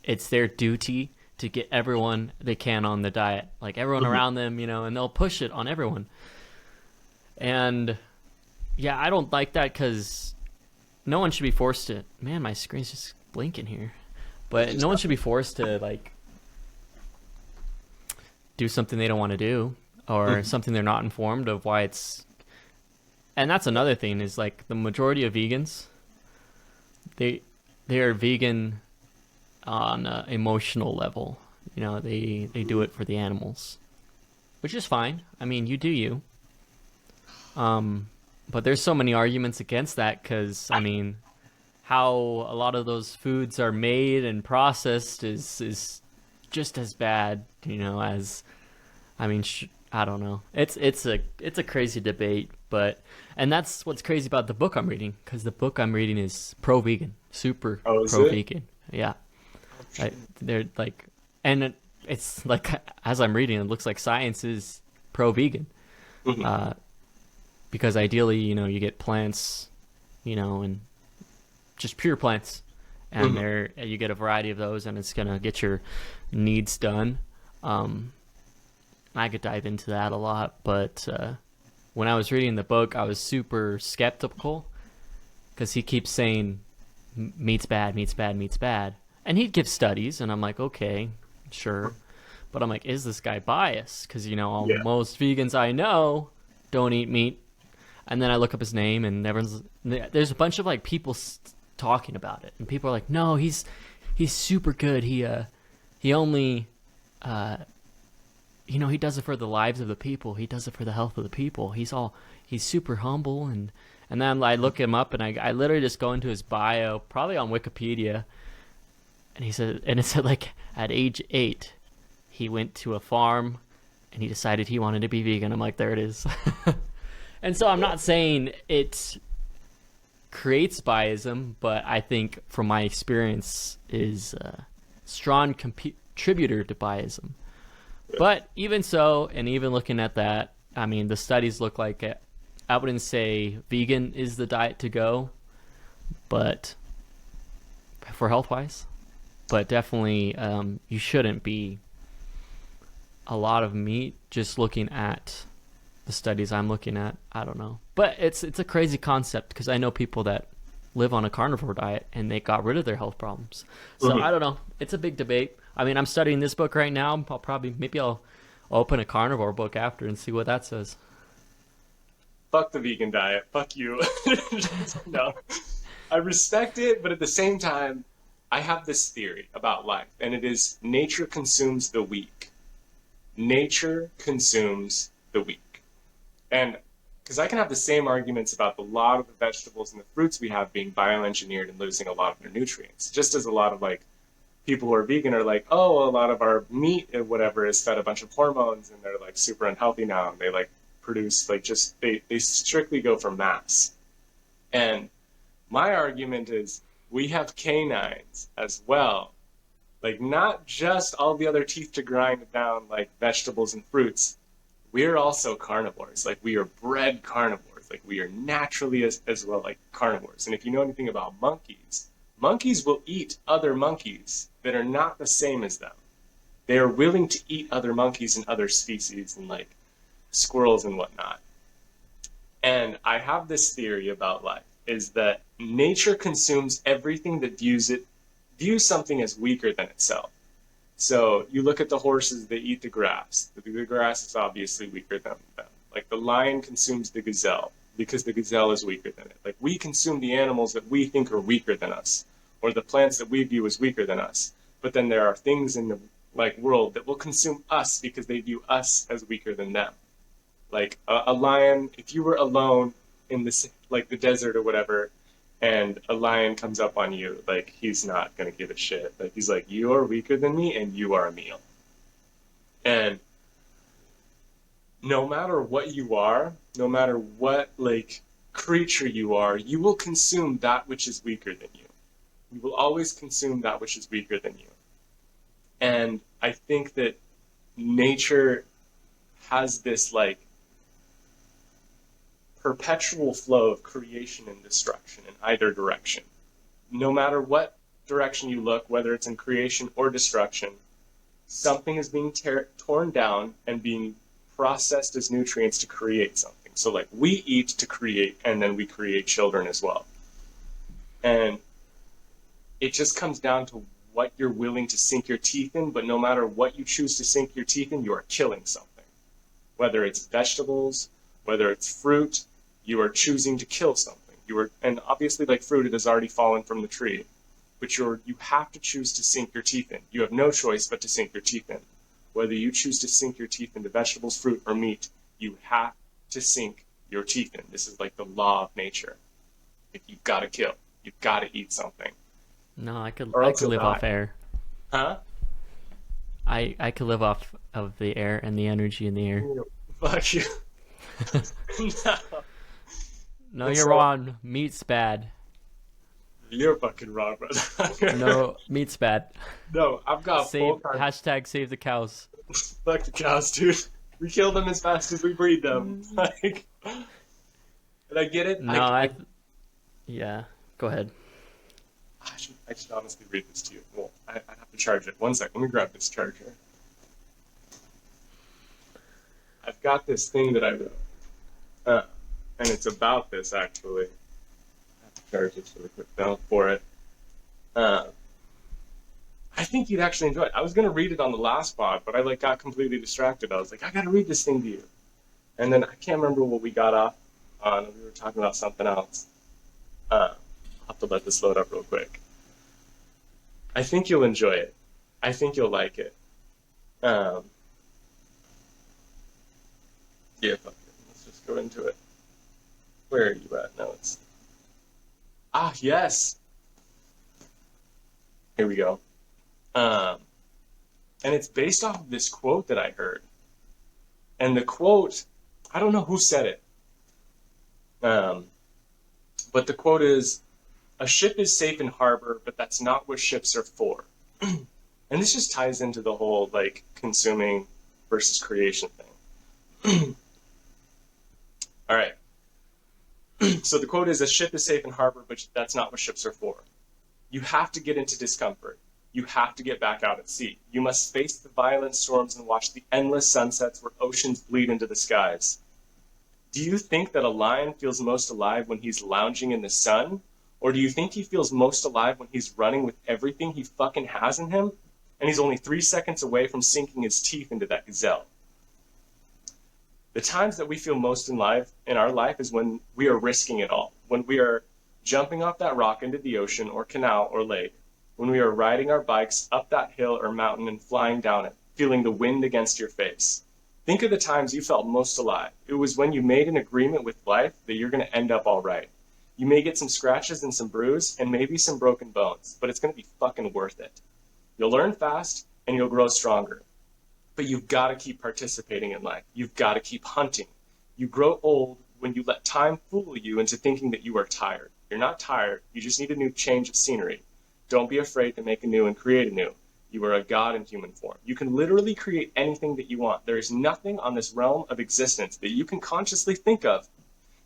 Speaker 2: it's their duty to get everyone they can on the diet, like everyone
Speaker 1: Mhm.
Speaker 2: around them, and they'll push it on everyone. And yeah, I don't like that because no one should be forced to. Man, my screen's just blinking here. But no one should be forced to like do something they don't want to do or something they're not informed of why it's. And that's another thing is like the majority of vegans, they they are vegan on an emotional level. You know, they do it for the animals, which is fine. I mean, you do you. But there's so many arguments against that because I mean, how a lot of those foods are made and processed is just as bad, you know, as I mean, I don't know. It's a crazy debate, but and that's what's crazy about the book I'm reading because the book I'm reading is pro vegan, super
Speaker 1: Oh, is
Speaker 2: pro
Speaker 1: it?
Speaker 2: vegan. Yeah, they're like, and it's like as I'm reading, it looks like science is pro vegan. Uh, because ideally, you know, you get plants, you know, and just pure plants, and there you get a variety of those, and it's gonna get your needs done. Um, I could dive into that a lot, but when I was reading the book, I was super skeptical because he keeps saying meat's bad, meat's bad, meat's bad, and he'd give studies, and I'm like, okay, sure, but I'm like, is this guy biased? Because you know,
Speaker 1: Yeah.
Speaker 2: most vegans I know don't eat meat, and then I look up his name, and there's a bunch of like people talking about it, and people are like, no, he's super good. He only you know, he does it for the lives of the people. He does it for the health of the people. He's super humble, and then I look him up, and I literally just go into his bio, probably on Wikipedia, and it said like at age 8, he went to a farm, and he decided he wanted to be vegan. I'm like, there it is. And so I'm not saying it creates biasm, but I think from my experience is a strong contributor to biasm. But even so, and even looking at that, I mean, the studies look like it. I wouldn't say vegan is the diet to go, but for health wise, but definitely you shouldn't be a lot of meat. Just looking at the studies I'm looking at, I don't know, but it's a crazy concept because I know people that live on a carnivore diet and they got rid of their health problems. So I don't know. It's a big debate. I mean, I'm studying this book right now. Maybe I'll open a carnivore book after and see what that says.
Speaker 1: Fuck the vegan diet. Fuck you. No. I respect it, but at the same time, I have this theory about life, and it is nature consumes the weak. Nature consumes the weak. And because I can have the same arguments about a lot of the vegetables and the fruits we have being bioengineered and losing a lot of their nutrients, just as a lot of like people who are vegan are like, oh, a lot of our meat and whatever is fed a bunch of hormones and they're like super unhealthy now. And they like produce like just, they strictly go for mass. And my argument is we have canines as well. Like not just all the other teeth to grind down like vegetables and fruits. We're also carnivores. Like we are bred carnivores. Like we are naturally as well like carnivores. And if you know anything about monkeys, monkeys will eat other monkeys that are not the same as them. They are willing to eat other monkeys and other species and like squirrels and whatnot. And I have this theory about life is that nature consumes everything that views something as weaker than itself. So you look at the horses that eat the grass. The grass is obviously weaker than them. Like the lion consumes the gazelle because the gazelle is weaker than it. Like we consume the animals that we think are weaker than us, or the plants that we view as weaker than us. But then there are things in the like world that will consume us because they view us as weaker than them. Like a lion, if you were alone in this like the desert or whatever, and a lion comes up on you, like he's not gonna give a shit. Like he's like, you are weaker than me, and you are a meal. And no matter what you are, no matter what like creature you are, you will consume that which is weaker than you. You will always consume that which is weaker than you. And I think that nature has this like perpetual flow of creation and destruction in either direction. No matter what direction you look, whether it's in creation or destruction, something is being torn down and being processed as nutrients to create something. So like we eat to create, and then we create children as well. And it just comes down to what you're willing to sink your teeth in. But no matter what you choose to sink your teeth in, you are killing something. Whether it's vegetables, whether it's fruit, you are choosing to kill something. And obviously, like fruit, it has already fallen from the tree, but you have to choose to sink your teeth in. You have no choice but to sink your teeth in. Whether you choose to sink your teeth into vegetables, fruit, or meat, you have to sink your teeth in. This is like the law of nature. Like, you've got to kill. You've got to eat something,
Speaker 2: No, I could
Speaker 1: or
Speaker 2: I
Speaker 1: else
Speaker 2: could
Speaker 1: you'll
Speaker 2: live
Speaker 1: die.
Speaker 2: off air.
Speaker 1: Huh?
Speaker 2: I could live off of the air and the energy in the air.
Speaker 1: Fuck you. No.
Speaker 2: No,
Speaker 1: And
Speaker 2: you're
Speaker 1: so
Speaker 2: wrong. Meat's bad.
Speaker 1: you're fucking wrong, brother.
Speaker 2: No, meat's bad.
Speaker 1: No, I've got full
Speaker 2: Save
Speaker 1: time.
Speaker 2: hashtag save the cows.
Speaker 1: Fuck the cows, dude. We kill them as fast as we breed them. Like, and I get it.
Speaker 2: No, yeah. Go ahead.
Speaker 1: I should honestly read this to you. Well, I have to charge it. One sec. Let me grab this charger. I've got this thing that I wrote, and it's about this actually. I have to charge this really quick now for it. Uh, I think you'd actually enjoy it. I was gonna read it on the last pod, but I like got completely distracted. I was like, I gotta read this thing to you, and then I can't remember what we got off on. We were talking about something else. I'll have to let this load up real quick. I think you'll enjoy it. I think you'll like it. Um, yeah, fuck it. Let's just go into it. Where are you at? No, it's yes. Here we go. Um, and it's based off of this quote that I heard. And the quote, I don't know who said it. Um, but the quote is, "A ship is safe in harbor, but that's not what ships are for." And this just ties into the whole like consuming versus creation thing. All right. So the quote is, "A ship is safe in harbor, but that's not what ships are for." You have to get into discomfort. You have to get back out at sea. You must face the violent storms and watch the endless sunsets where oceans bleed into the skies. Do you think that a lion feels most alive when he's lounging in the sun? Or do you think he feels most alive when he's running with everything he fucking has in him? And he's only 3 seconds away from sinking his teeth into that gazelle. The times that we feel most alive in our life is when we are risking it all. When we are jumping off that rock into the ocean or canal or lake. When we are riding our bikes up that hill or mountain and flying down it, feeling the wind against your face. Think of the times you felt most alive. It was when you made an agreement with life that you're going to end up all right. You may get some scratches and some bruise and maybe some broken bones, but it's going to be fucking worth it. You'll learn fast and you'll grow stronger. But you've got to keep participating in life. You've got to keep hunting. You grow old when you let time fool you into thinking that you are tired. You're not tired. You just need a new change of scenery. Don't be afraid to make a new and create a new. You are a god in human form. You can literally create anything that you want. There is nothing on this realm of existence that you can consciously think of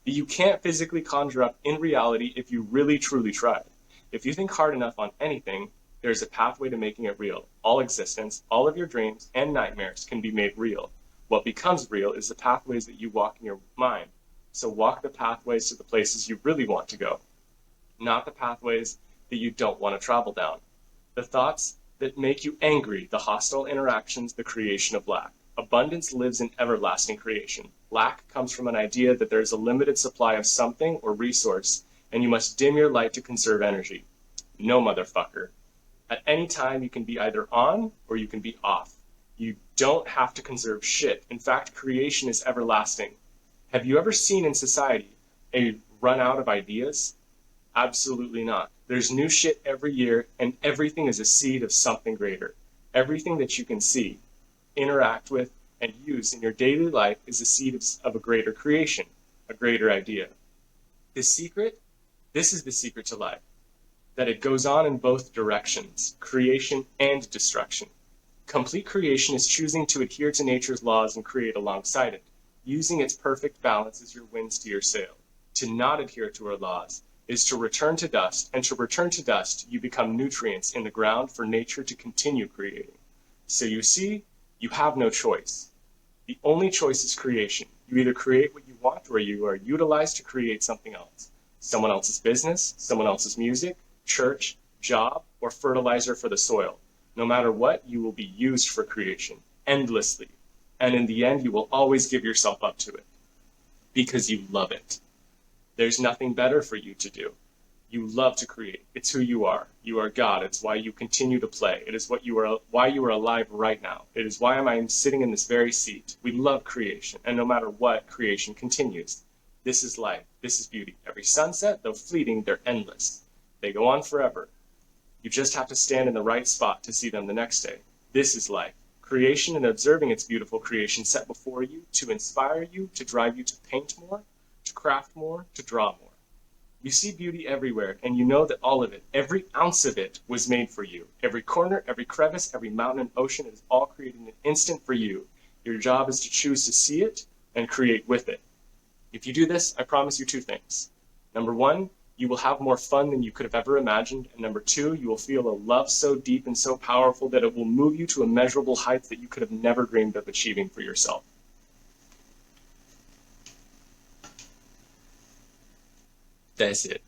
Speaker 1: that you can't physically conjure up in reality if you really truly tried. If you think hard enough on anything, there is a pathway to making it real. All existence, all of your dreams and nightmares can be made real. What becomes real is the pathways that you walk in your mind. So walk the pathways to the places you really want to go, not the pathways that you don't want to travel down. The thoughts that make you angry, the hostile interactions, the creation of lack. Abundance lives in everlasting creation. Lack comes from an idea that there is a limited supply of something or resource, and you must dim your light to conserve energy. No, motherfucker. At any time, you can be either on or you can be off. You don't have to conserve shit. In fact, creation is everlasting. Have you ever seen in society a run out of ideas? Absolutely not. There's new shit every year, and everything is a seed of something greater. Everything that you can see, interact with, and use in your daily life is a seed of a greater creation, a greater idea. This is the secret to life, that it goes on in both directions, creation and destruction. Complete creation is choosing to adhere to nature's laws and create alongside it, using its perfect balance as your winds to your sail. To not adhere to her laws is to return to dust, and to return to dust, you become nutrients in the ground for nature to continue creating. So you see, you have no choice. The only choice is creation. You either create what you want or you are utilized to create something else. Someone else's business, someone else's music, church, job, or fertilizer for the soil. No matter what, you will be used for creation endlessly. And in the end, you will always give yourself up to it because you love it. There's nothing better for you to do. You love to create. It's who you are. You are God. It's why you continue to play. It is why you are alive right now. It is why I'm sitting in this very seat. We love creation, and no matter what, creation continues. This is life. This is beauty. Every sunset, though fleeting, they're endless. They go on forever. You just have to stand in the right spot to see them the next day. This is life. Creation and observing its beautiful creation set before you to inspire you, to drive you to paint more, to craft more, to draw more. You see beauty everywhere, and you know that all of it, every ounce of it, was made for you. Every corner, every crevice, every mountain and ocean is all created in an instant for you. Your job is to choose to see it and create with it. If you do this, I promise you two things. Number one, you will have more fun than you could have ever imagined. And number two, you will feel a love so deep and so powerful that it will move you to immeasurable heights that you could have never dreamed of achieving for yourself. That's it.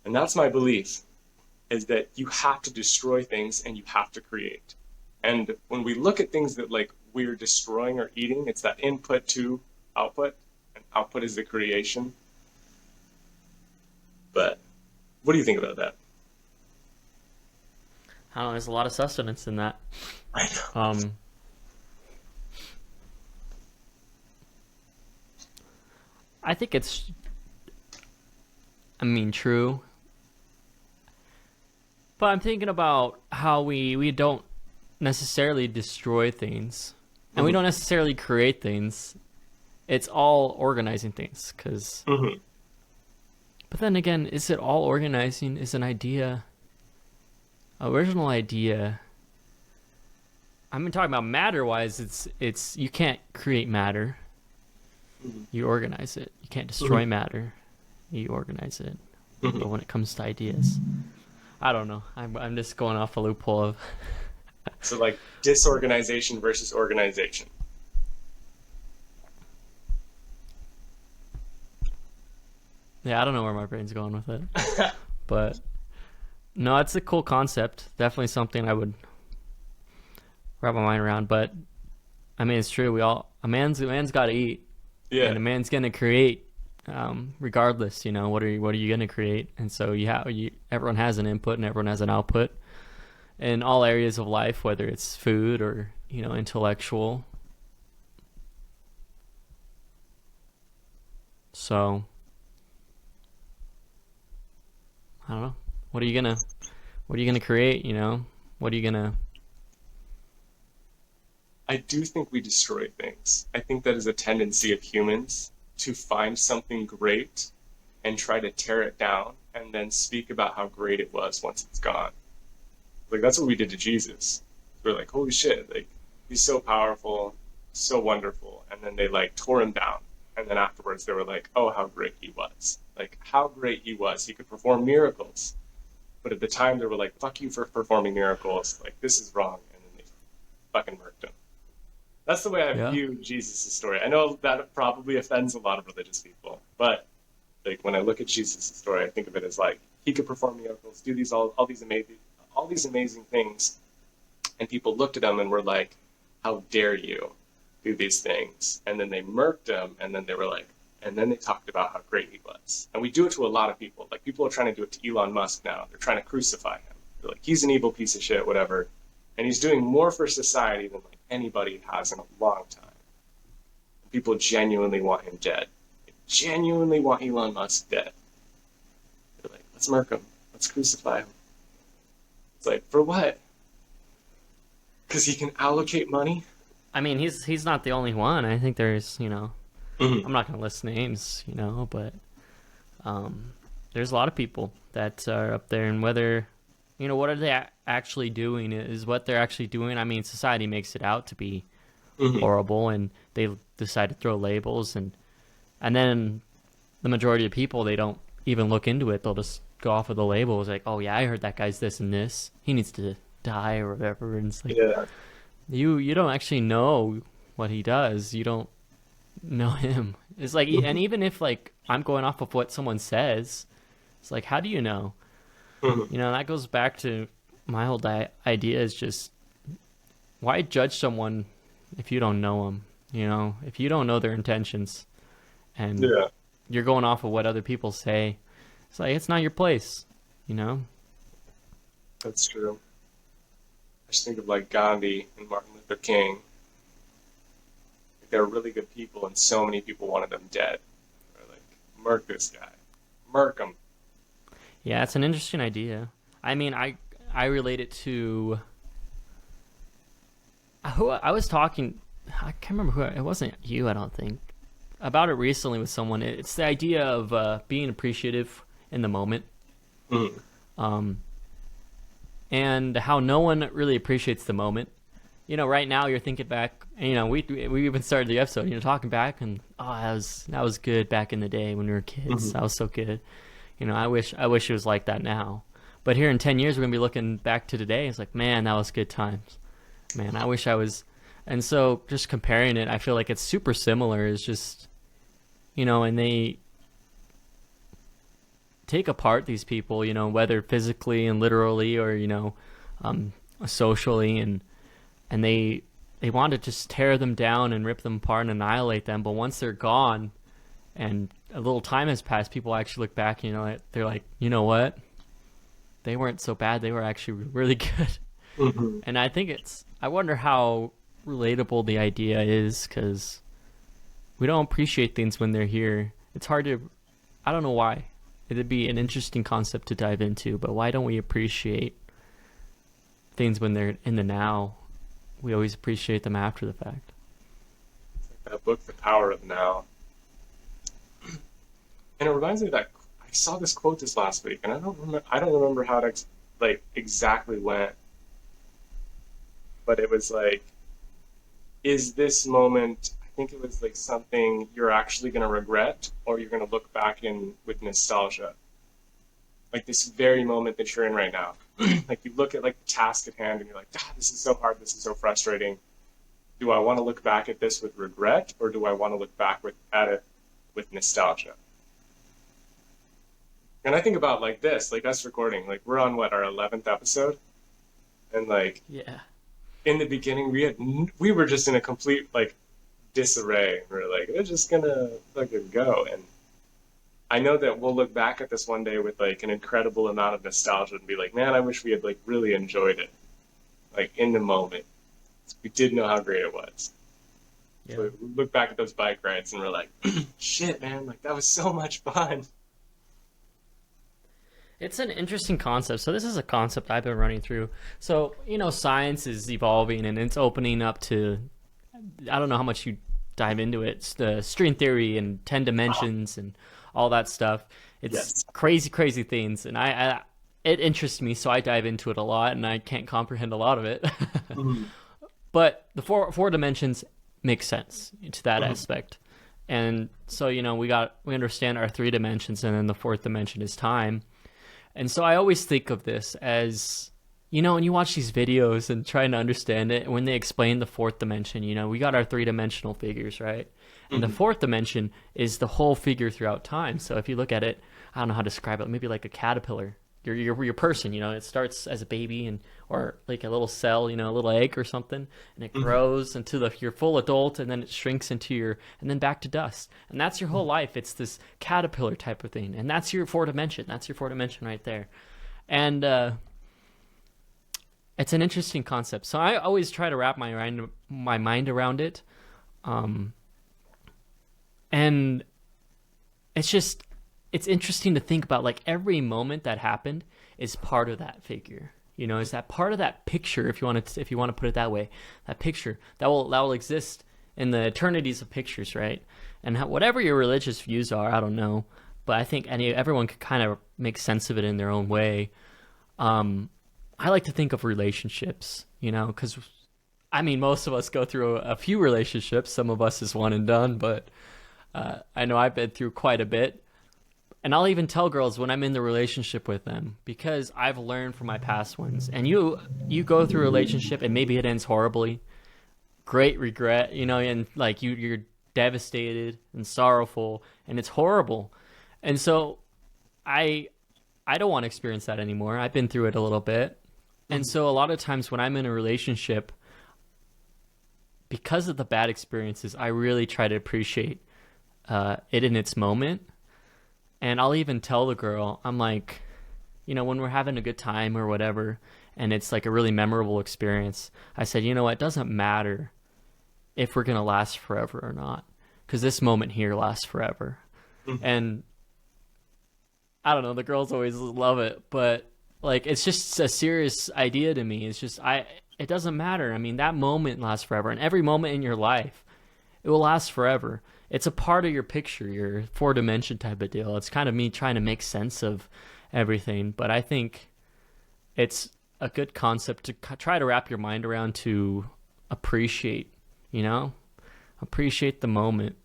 Speaker 1: And that's my belief, is that you have to destroy things and you have to create. And when we look at things that like we're destroying or eating, it's that input to output, and output is the creation. But what do you think about that?
Speaker 2: I don't know. There's a lot of sustenance in that.
Speaker 1: I know.
Speaker 2: I think it's, true. But I'm thinking about how we don't necessarily destroy things, and we don't necessarily create things. It's all organizing things, because. But then again, is it all organizing? Is an idea, original idea? I'm talking about matter-wise. It's you can't create matter. You organize it. You can't destroy matter. You organize it. But when it comes to ideas, I don't know. I'm just going off a loophole of.
Speaker 1: So like disorganization versus organization.
Speaker 2: Yeah, I don't know where my brain's going with it. But no, it's a cool concept. Definitely something I would wrap my mind around. But I mean, it's true. A man's got to eat, and a man's gonna create, regardless. You know, what are you gonna create? And so everyone has an input and everyone has an output in all areas of life, whether it's food or intellectual. So. I don't know. What are you gonna create? What are you gonna?
Speaker 1: I do think we destroy things. I think that is a tendency of humans to find something great and try to tear it down and then speak about how great it was once it's gone. Like that's what we did to Jesus. We're like, holy shit, like he's so powerful, so wonderful, and then they like tore him down. And then afterwards they were like, oh, how great he was. Like, how great he was. He could perform miracles. But at the time, they were like, fuck you for performing miracles. Like, this is wrong. And then they fucking murked him. That's the way I view Jesus' story. I know that probably offends a lot of religious people. But, like, when I look at Jesus' story, I think of it as, like, he could perform miracles, do all these amazing things. And people looked at him and were like, how dare you do these things? And then they murked him, and then they were like, and then they talked about how great he was. And we do it to a lot of people. Like, people are trying to do it to Elon Musk now. They're trying to crucify him. They're like, he's an evil piece of shit, whatever. And he's doing more for society than like anybody has in a long time. People genuinely want him dead. They genuinely want Elon Musk dead. They're like, let's murk him. Let's crucify him. It's like, for what? Because he can allocate money?
Speaker 2: I mean, he's not the only one. I think there's, I'm not going to list names, but there's a lot of people that are up there, and whether, what are they actually doing is what they're actually doing. I mean, society makes it out to be horrible, and they decide to throw labels, and then the majority of people, they don't even look into it. They'll just go off of the labels, like, oh yeah, I heard that guy's this and this. He needs to die or whatever. And it's like, you don't actually know what he does. You don't know him. It's like, and even if like I'm going off of what someone says, it's like, how do you know?
Speaker 1: Mhm.
Speaker 2: You know, that goes back to my whole idea is just why judge someone if you don't know them? You know, if you don't know their intentions and
Speaker 1: Yeah,
Speaker 2: you're going off of what other people say, it's like it's not your place. You know?
Speaker 1: that's true. I just think of like Gandhi and Martin Luther King. Like, they were really good people, and so many people wanted them dead. They're like, murk this guy, murk him.
Speaker 2: Yeah, it's an interesting idea. I mean, I relate it to who I was talking. I can't remember who. It wasn't you, I don't think. About it recently with someone. It's the idea of being appreciative in the moment,
Speaker 1: Mhm.
Speaker 2: um, and how no one really appreciates the moment. You know, right now you're thinking back. You know, we even started the episode. You know, talking back and that was good back in the day when we were kids.
Speaker 1: Mhm.
Speaker 2: That was so good. You know, I wish it was like that now. But here in 10 years, we're gonna be looking back to today. It's like, man, that was good times. Man, I wish I was. And so, just comparing it, I feel like it's super similar. It's just, you know, and they take apart these people, you know, whether physically and literally or um, socially, and they want to just tear them down and rip them apart and annihilate them. But once they're gone and a little time has passed, people actually look back, you know, they're like, you know what? They weren't so bad. They were actually really good.
Speaker 1: Mhm.
Speaker 2: And I wonder how relatable the idea is because we don't appreciate things when they're here. It's hard to, I don't know why. It'd be an interesting concept to dive into, but why don't we appreciate things when they're in the now? We always appreciate them after the fact.
Speaker 1: That book, The Power of Now, and it reminds me that I saw this quote this last week, and I don't remember how it like exactly went, but it was like, is this moment? I think it was like something you're actually going to regret, or you're going to look back in with nostalgia. Like this very moment that you're in right now. Like you look at like the task at hand, and you're like, God, this is so hard. This is so frustrating. Do I want to look back at this with regret, or do I want to look back at it with nostalgia? And I think about like this, like us recording, like we're on what our 11th episode, and like
Speaker 2: Yeah.
Speaker 1: in the beginning we were just in a complete like disarray. We are like, we're just gonna fucking go. And I know that we'll look back at this one day with like an incredible amount of nostalgia and be like, man, I wish we had like really enjoyed it, like in the moment. We did know how great it was.
Speaker 2: Yeah.
Speaker 1: So we look back at those bike rides and we're like, shit, man, like that was so much fun.
Speaker 2: It's an interesting concept. So this is a concept I've been running through. So, you know, science is evolving and it's opening up to I don't know how much you dive into it. It's the string theory and 10 dimensions and all that stuff. It's
Speaker 1: Yes.
Speaker 2: crazy, crazy things. And I it interests me, so I dive into it a lot and I can't comprehend a lot of it.
Speaker 1: Mhm.
Speaker 2: But the four dimensions make sense to that
Speaker 1: Mhm.
Speaker 2: aspect. And so, you know, we understand our three dimensions and then the fourth dimension is time. And so I always think of this as, you know, when you watch these videos and trying to understand it, when they explain the fourth dimension, you know, we got our three-dimensional figures, right? And the
Speaker 1: Mhm.
Speaker 2: fourth dimension is the whole figure throughout time. So if you look at it, I don't know how to describe it, maybe like a caterpillar. Your person, you know, it starts as a baby and or like a little cell, you know, a little egg or something, and it
Speaker 1: Mhm.
Speaker 2: grows into your full adult, and then it shrinks into and then back to dust, and that's your whole life. It's this caterpillar type of thing, and that's your four dimension. That's your four dimension right there, and it's an interesting concept. So I always try to wrap my mind around it, um, and it's just it's interesting to think about like every moment that happened is part of that figure. You know, is that part of that picture if you want to put it that way, that picture that will exist in the eternities of pictures, right? And whatever your religious views are, I don't know, but I think everyone could kind of make sense of it in their own way. Um, I like to think of relationships, you know, because I mean, most of us go through a few relationships. Some of us is one and done, but I know I've been through quite a bit. And I'll even tell girls when I'm in the relationship with them because I've learned from my past ones. And you go through a relationship and maybe it ends horribly, great regret, you know, and like you're devastated and sorrowful, and it's horrible. And so I I don't want to experience that anymore. I've been through it a little bit. And
Speaker 1: Mhm.
Speaker 2: so a lot of times when I'm in a relationship, because of the bad experiences, I really try to appreciate it in its moment. And I'll even tell the girl, I'm like, when we're having a good time or whatever, and it's like a really memorable experience, I said, it doesn't matter if we're going to last forever or not, because this moment here lasts forever.
Speaker 1: Mhm.
Speaker 2: And I don't know, the girls always love it, but like it's just a serious idea to me. It's just it doesn't matter. I mean, that moment lasts forever, and every moment in your life, it will last forever. It's a part of your picture, your four dimension type of deal. It's kind of me trying to make sense of everything, but I think it's a good concept to try to wrap your mind around, to appreciate, you know, appreciate the moment,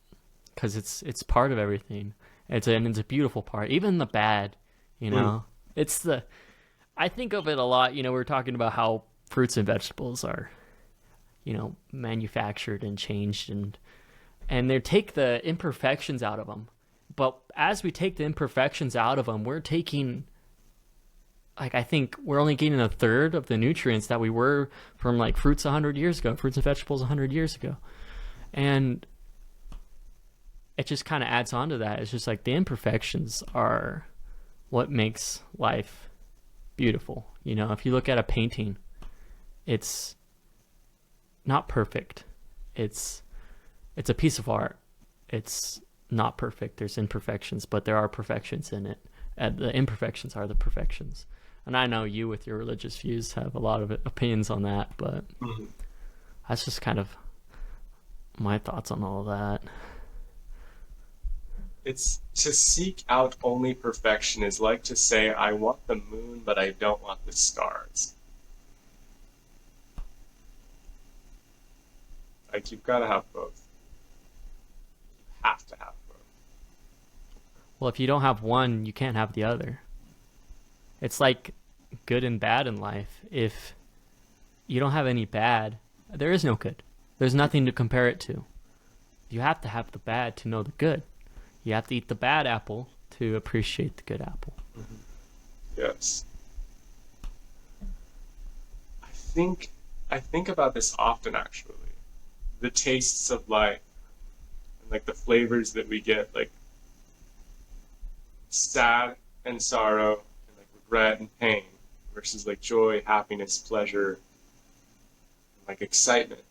Speaker 2: because it's part of everything. It's a beautiful part, even the bad. You
Speaker 1: Mhm.
Speaker 2: know, it's the I think of it a lot. We were talking about how fruits and vegetables are manufactured and changed, and they take the imperfections out of them. But as we take the imperfections out of them, we're taking, like, I think we're only getting a third of the nutrients that we were from like fruits 100 years ago, fruits and vegetables 100 years ago. And it just kind of adds on to that. It's just like the imperfections are what makes life beautiful. If you look at a painting, it's not perfect. It's it's a piece of art. It's not perfect. There's imperfections, but there are perfections in it. And the imperfections are the perfections. And I know you, with your religious views, have a lot of opinions on that, but
Speaker 1: Mhm.
Speaker 2: that's just kind of my thoughts on all of that.
Speaker 1: It's to seek out only perfection is like to say, I want the moon, but I don't want the stars. Like, you've got to have both. You have to have both.
Speaker 2: Well, if you don't have one, you can't have the other. It's like good and bad in life. If you don't have any bad, there is no good. There's nothing to compare it to. You have to have the bad to know the good. You have to eat the bad apple to appreciate the good apple.
Speaker 1: Mhm. Yes. I think I think about this often actually. The tastes of life and like the flavors that we get, like sad and sorrow and like regret and pain versus like joy, happiness, pleasure, and like excitement.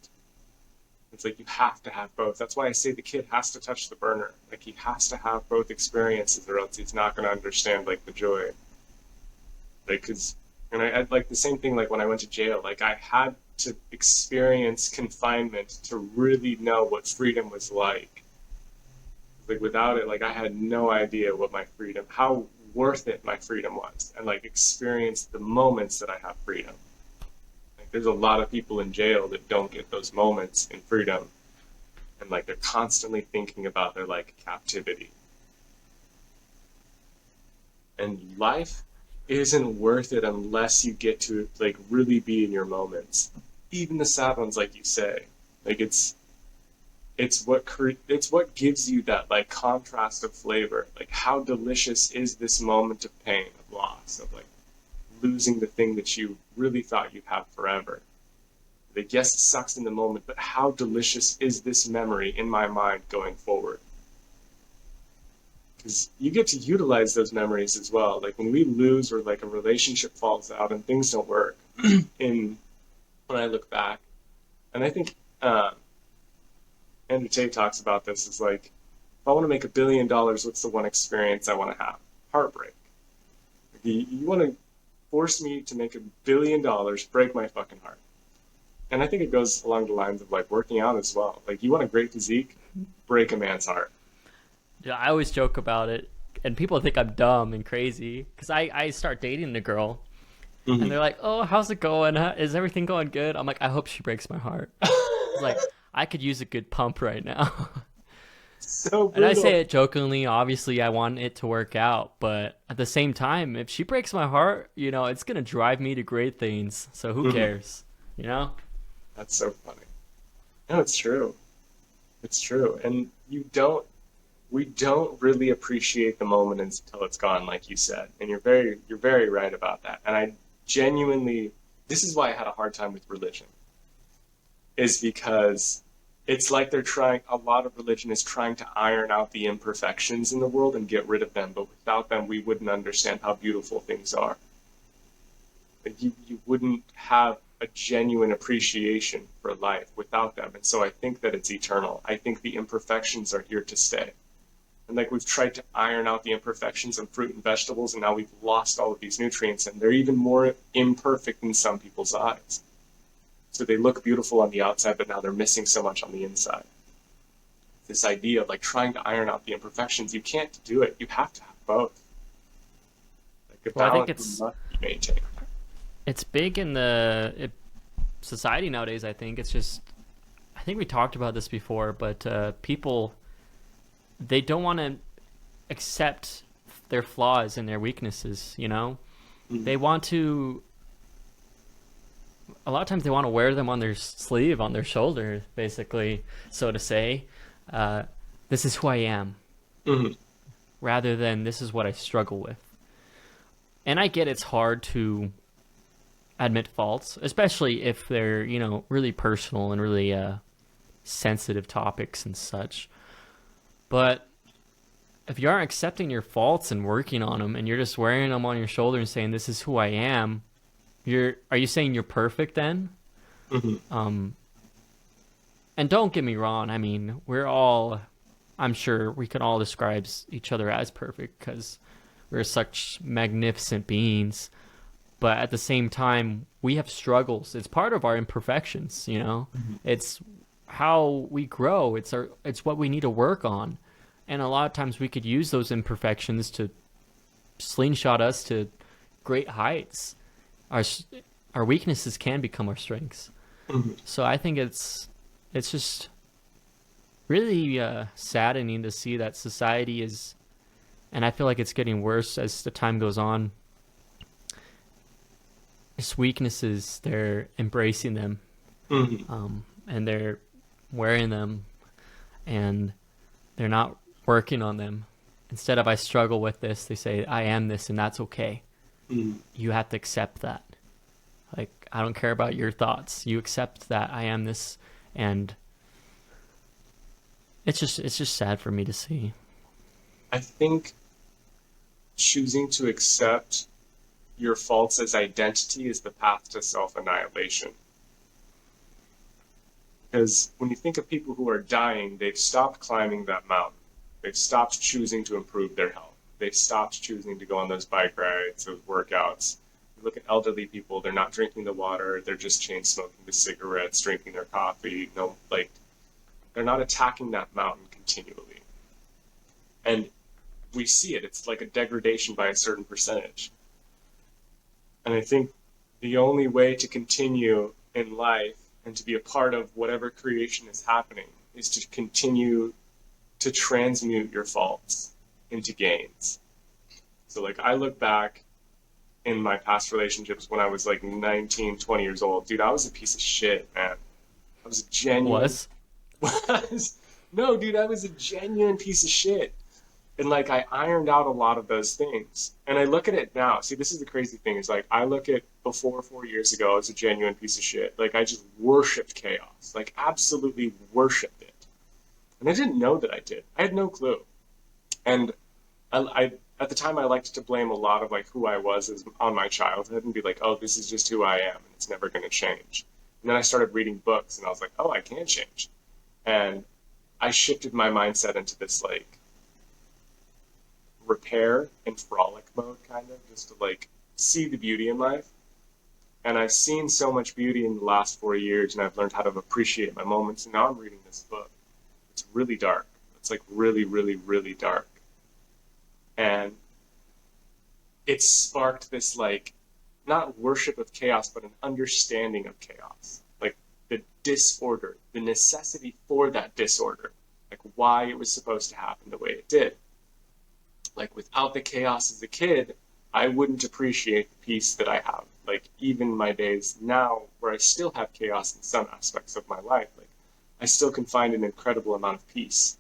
Speaker 1: It's like you have to have both. That's why I say the kid has to touch the burner. Like he has to have both experiences, or else he's not going to understand like the joy. Like, cause, and I'd like the same thing. Like when I went to jail, like I had to experience confinement to really know what freedom was like. Like without it, like I had no idea what my freedom, how worth it my freedom was, and like experience the moments that I have freedom. Like there's a lot of people in jail that don't get those moments in freedom, and like they're constantly thinking about their like captivity. And life isn't worth it unless you get to like really be in your moments, even the sad ones, like you say. Like it's what gives you that like contrast of flavor. Like how delicious is this moment of pain, of loss, of like losing the thing that you really thought you'd have forever. Like yes, it sucks in the moment, but how delicious is this memory in my mind going forward? Because you get to utilize those memories as well. Like when we lose or like a relationship falls out and things don't work, in when I look back, and I think Andrew Tate talks about this is like, if I want to make $1 billion, what's the one experience I want to have? Heartbreak. Like, you want to force me to make $1 billion, break my fucking heart. And I think it goes along the lines of like working out as well. Like you want a great physique, break a man's heart.
Speaker 2: Yeah, I always joke about it, and people think I'm dumb and crazy because I start dating the girl, and
Speaker 1: Mm-hmm.
Speaker 2: they're like, "Oh, how's it going? Is everything going good?" I'm like, "I hope she breaks my heart." It's like I could use a good pump right now.
Speaker 1: So
Speaker 2: And I say
Speaker 1: brutal.
Speaker 2: it jokingly. Obviously, I want it to work out, but at the same time, if she breaks my heart, it's gonna drive me to great things. So who
Speaker 1: Mm-hmm.
Speaker 2: cares? You know?
Speaker 1: That's so funny. No, it's true. It's true. And we don't really appreciate the moment until it's gone, like you said. And you're very right about that. And I genuinely, this is why I had a hard time with religion, is because it's like they're trying, a lot of religion is trying to iron out the imperfections in the world and get rid of them. But without them, we wouldn't understand how beautiful things are. Like you wouldn't have a genuine appreciation for life without them. And so I think that it's eternal. I think the imperfections are here to stay. And like we've tried to iron out the imperfections in fruit and vegetables, and now we've lost all of these nutrients, and they're even more imperfect in some people's eyes. So they look beautiful on the outside, but now they're missing so much on the inside. This idea of like trying to iron out the imperfections, you can't do it. You have to have both. Like a
Speaker 2: Well, I think
Speaker 1: balance must be maintained.
Speaker 2: it's big in society nowadays. I think it's just, I think we talked about this before, but people, they don't want to accept their flaws and their weaknesses. You know,
Speaker 1: Mm-hmm.
Speaker 2: they want to. A lot of times they want to wear them on their sleeve, on their shoulder, basically, so to say. Uh, this is who I am,
Speaker 1: Mm-hmm.
Speaker 2: rather than this is what I struggle with. And I get it's hard to admit faults, especially if they're, really personal and really sensitive topics and such. But if you aren't accepting your faults and working on them, and you're just wearing them on your shoulder and saying this is who I am, are you saying you're perfect then?
Speaker 1: Mm-hmm.
Speaker 2: Um, and don't get me wrong. I mean, I'm sure we can all describe each other as perfect because we're such magnificent beings. But at the same time, we have struggles. It's part of our imperfections, you know?
Speaker 1: Mm-hmm.
Speaker 2: It's how we grow. It's what we need to work on. And a lot of times we could use those imperfections to slingshot us to great heights. Our our weaknesses can become our strengths.
Speaker 1: Mm-hmm.
Speaker 2: So I think it's just really saddening to see that society is, and I feel like it's getting worse as the time goes on. Its weaknesses, they're embracing them,
Speaker 1: Mm-hmm.
Speaker 2: and they're wearing them, and they're not working on them. Instead of I struggle with this, they say I am this, and that's okay.
Speaker 1: Mm-hmm.
Speaker 2: You have to accept that. Like, I don't care about your thoughts. You accept that I am this, and it's just sad for me to see.
Speaker 1: I think choosing to accept your faults as identity is the path to self-annihilation. Because when you think of people who are dying, they've stopped climbing that mountain. They've stopped choosing to improve their health. They've stopped choosing to go on those bike rides, those workouts. You look at elderly people, they're not drinking the water, they're just chain smoking the cigarettes, drinking their coffee. No, like, they're not attacking that mountain continually. And we see it. It's like a degradation by a certain percentage. And I think the only way to continue in life and to be a part of whatever creation is happening is to continue to transmute your faults into gains. So, like, I look back in my past relationships when I was like 19, 20 years old. Dude, I was a piece of shit, man. I was a genuine.
Speaker 2: Was
Speaker 1: Was no, dude, I was a genuine piece of shit. And like I ironed out a lot of those things. And I look at it now. See, this is the crazy thing is like I look at before 4 years ago as a genuine piece of shit. Like I just worshipped chaos. Like absolutely worshipped it. And I didn't know that I did. I had no clue. And I at the time I liked to blame a lot of like who I was as, on my childhood and be like, oh, this is just who I am and it's never going to change. And then I started reading books and I was like, oh, I can change. And I shifted my mindset into this like repair and frolic mode kind of just to like see the beauty in life. And I've seen so much beauty in the last 4 years and I've learned how to appreciate my moments. And now I'm reading this book. It's really dark. It's like really, really, really dark. And it sparked this like not worship of chaos, but an understanding of chaos. Like the disorder, the necessity for that disorder, like why it was supposed to happen the way it did. Like without the chaos as a kid, I wouldn't appreciate the peace that I have. Like even my days now where I still have chaos in some aspects of my life, like I still can find an incredible amount of peace.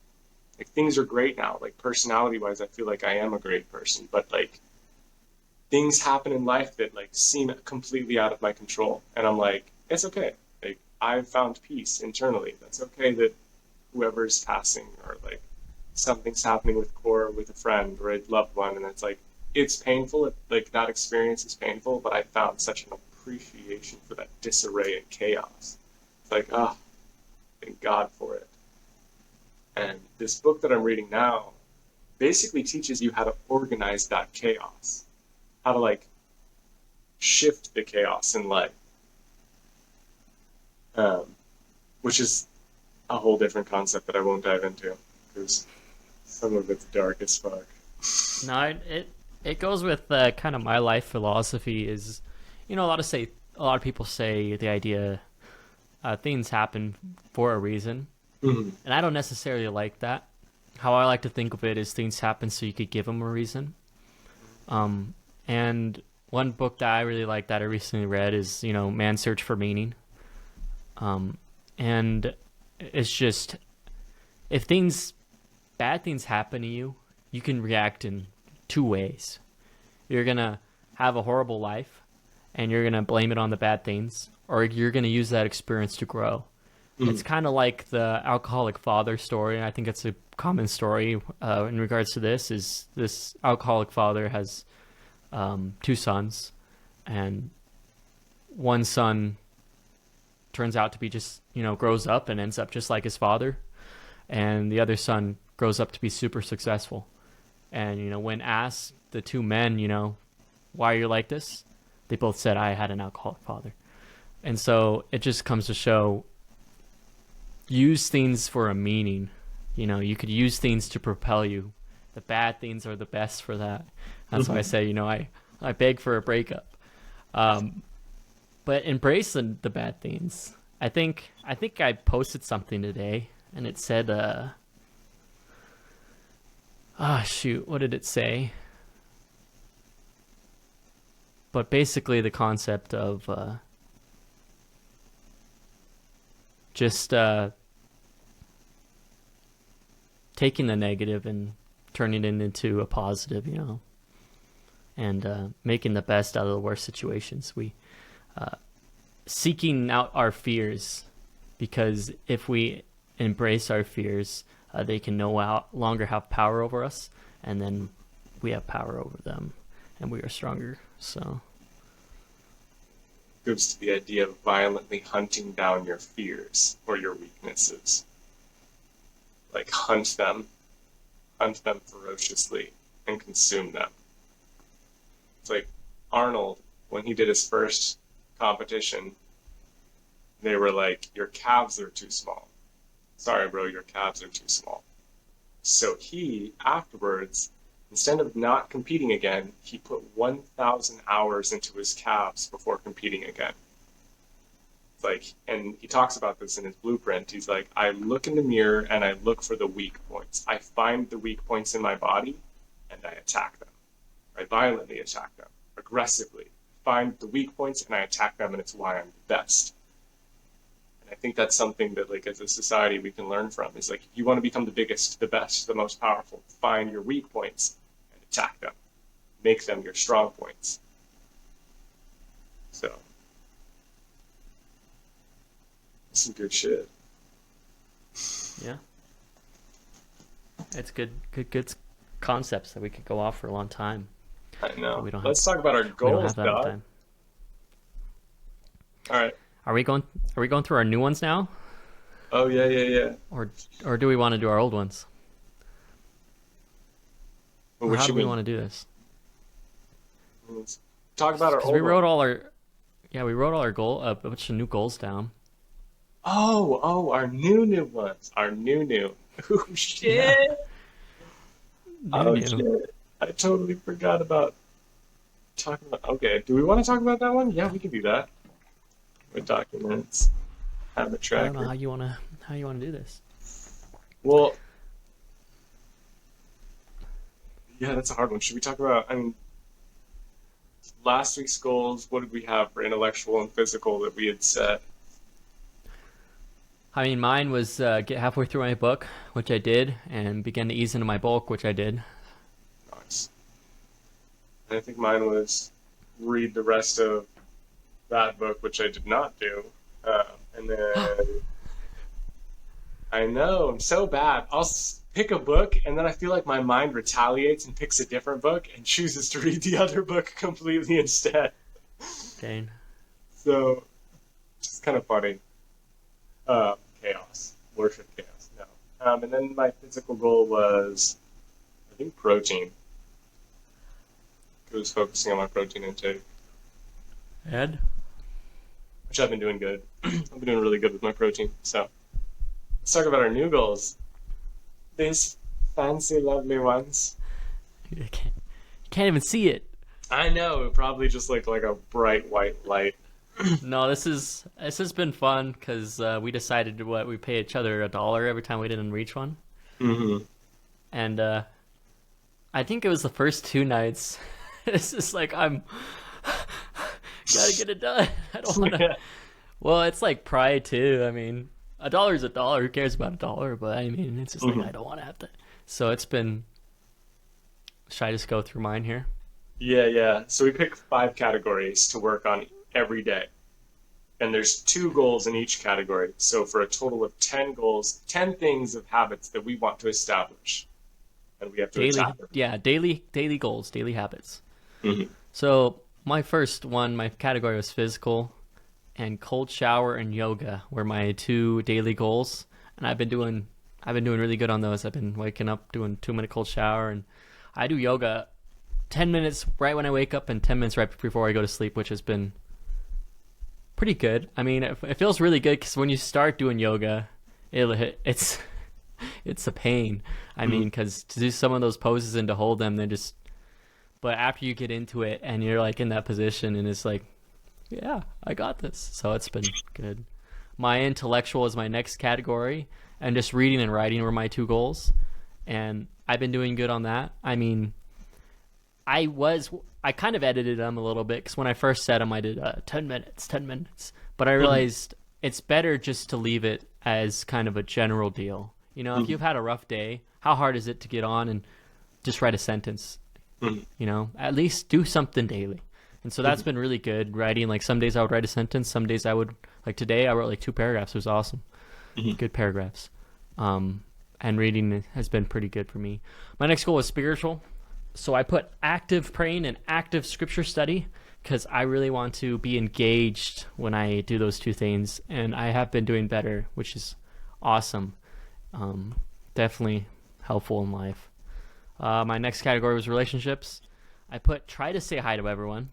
Speaker 1: Like things are great now. Like personality wise, I feel like I am a great person, but like things happen in life that like seem completely out of my control. And I'm like, it's okay. Like I've found peace internally. That's okay that whoever's passing or like something's happening with Cora or with a friend or a loved one, and it's like it's painful. Like that experience is painful, but I found such an appreciation for that disarray and chaos. It's like, ah, oh, thank God for it. And this book that I'm reading now basically teaches you how to organize that chaos, how to like shift the chaos in life, um, which is a whole different concept that I won't dive into because some of it's dark as fuck.
Speaker 2: No, it goes with kind of my life philosophy. Is a lot of people say the idea things happen for a reason,
Speaker 1: Mm-hmm.
Speaker 2: and I don't necessarily like that. How I like to think of it is things happen so you could give them a reason. And one book that I really like that I recently read is Man's Search for Meaning. And it's just if bad things happen to you, you can react in two ways. You're gonna have a horrible life, and you're gonna blame it on the bad things, or you're gonna use that experience to grow.
Speaker 1: Mm-hmm.
Speaker 2: It's kind of like the alcoholic father story, and I think it's a common story in regards to this. Is this alcoholic father has two sons, and one son turns out to be just grows up and ends up just like his father, and the other son grows up to be super successful. And when asked the two men, why are you like this, they both said, I had an alcoholic father. And so it just comes to show, use things for a meaning. You could use things to propel you. The bad things are the best for that. That's why I say, I beg for a breakup. But embrace the bad things. I think I posted something today, and it said, shoot, what did it say? But basically the concept of just taking the negative and turning it into a positive, and making the best out of the worst situations. We seeking out our fears, because if we embrace our fears, they can no longer have power over us, and then we have power over them, and we are stronger. So
Speaker 1: Goes to the idea of violently hunting down your fears or your weaknesses. Like hunt them ferociously, and consume them. It's like Arnold, when he did his first competition, they were like, your calves are too small. Sorry, bro, your calves are too small. So he, afterwards, instead of not competing again, he put 1,000 hours into his calves before competing again. It's like, and he talks about this in his blueprint. He's like, I look in the mirror and I look for the weak points. I find the weak points in my body and I attack them. I violently attack them, aggressively. Find the weak points and I attack them, and it's why I'm the best. I think that's something that, like, as a society, we can learn from. Is like, if you want to become the biggest, the best, the most powerful, find your weak points and attack them. Make them your strong points. So, some good shit.
Speaker 2: yeah, it's good concepts that we could go off for a long time.
Speaker 1: I know.
Speaker 2: We don't
Speaker 1: Let's talk about our
Speaker 2: we don't
Speaker 1: goals,
Speaker 2: have that much
Speaker 1: dog.
Speaker 2: time.
Speaker 1: All right.
Speaker 2: Are we going through our new ones now,
Speaker 1: Oh yeah.
Speaker 2: or do we want to do our old ones?
Speaker 1: Well,
Speaker 2: Or
Speaker 1: what
Speaker 2: how
Speaker 1: you
Speaker 2: do we
Speaker 1: mean?
Speaker 2: want to do this?
Speaker 1: Let's talk about our
Speaker 2: Because
Speaker 1: old
Speaker 2: we wrote
Speaker 1: one.
Speaker 2: all our a bunch of new goals down.
Speaker 1: Oh, our new ones. Our new. Oh
Speaker 2: Yeah,
Speaker 1: shit. Oh
Speaker 2: new.
Speaker 1: shit. I totally forgot about talking about. Okay, do we want to talk about that one? Yeah, we can do that. With documents, have a
Speaker 2: I don't know
Speaker 1: tracker.
Speaker 2: how you wanna do this.
Speaker 1: Well, yeah, that's a hard one. Should we talk about? I mean, last week's goals. What did we have for intellectual and physical that we had set?
Speaker 2: I mean, mine was get halfway through my book, which I did, and begin to ease into my bulk, which I did.
Speaker 1: Nice. And I think mine was read the rest of that book, which I did not do. And then I know I'm so bad. Pick a book, and then I feel like my mind retaliates and picks a different book and chooses to read the other book completely instead.
Speaker 2: Dane.
Speaker 1: So it's kind of funny. Chaos, worship chaos. No. And then my physical goal was, I think, protein. It was focusing on my protein intake,
Speaker 2: Ed?
Speaker 1: which I've been doing good. I've been doing really good with my protein. So let's talk about our new goals. These fancy, lovely ones.
Speaker 2: You can't even see it.
Speaker 1: I know, it probably just looked like a bright white light.
Speaker 2: No, this has been fun because we decided to we pay each other $1 every time we didn't reach one,
Speaker 1: Mm-hmm.
Speaker 2: and I think it was the first 2 nights. It's just like I'm gotta get it done. I don't want to.
Speaker 1: Yeah.
Speaker 2: Well, it's like pride too. I mean, $1 is $1. Who cares about $1? But I mean, it's just like I don't want to have to. So it's been. Should I just go through mine here?
Speaker 1: Yeah, yeah. So we pick 5 categories to work on every day. And there's 2 goals in each category. So for a total of 10 goals, 10 things of habits that we want to establish. And we have to
Speaker 2: Daily,
Speaker 1: attack them.
Speaker 2: yeah, daily goals, daily habits.
Speaker 1: Mm-hmm.
Speaker 2: So my first one, my category was physical, and cold shower and yoga were my 2 daily goals. And I've been doing really good on those. I've been waking up, doing 2-minute cold shower, and I do yoga 10 minutes right when I wake up and 10 minutes right before I go to sleep, which has been pretty good. I mean, it feels really good because when you start doing yoga, it's it's a pain. I mean, because to do some of those poses and to hold them, they're just. But after you get into it and you're like in that position, and it's like, yeah, I got this. So it's been good. My intellectual is my next category, and just reading and writing were my 2 goals, and I've been doing good on that. I mean, I kind of edited them a little bit because when I first set them, I did 10 minutes, 10 minutes. But I realized it's better just to leave it as kind of a general deal. You know, if you've had a rough day, how hard is it to get on and just write a sentence? You know, at least do something daily. And so that's been really good writing. Like some days I would write a sentence, some days I would, like today I wrote like 2 paragraphs. It was awesome. Good paragraphs. And reading has been pretty good for me. My next goal is spiritual. So I put active praying and active scripture study because I really want to be engaged when I do those 2 things. And I have been doing better, which is awesome. Definitely helpful in life. My next category was relationships. I put try to say hi to everyone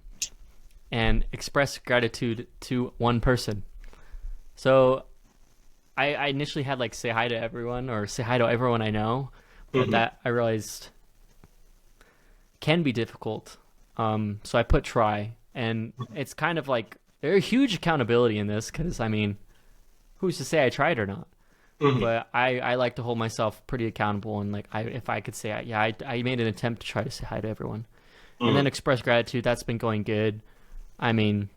Speaker 2: and express gratitude to one person. So I initially had like say hi to everyone or say hi to everyone I know, but that I realized can be difficult. So I put try, and it's kind of like there's huge accountability in this because I mean, who's to say I tried or not? But I like to hold myself pretty accountable, and like if I could say yeah, I made an attempt to try to say hi to everyone, and then express gratitude. That's been going good. I mean,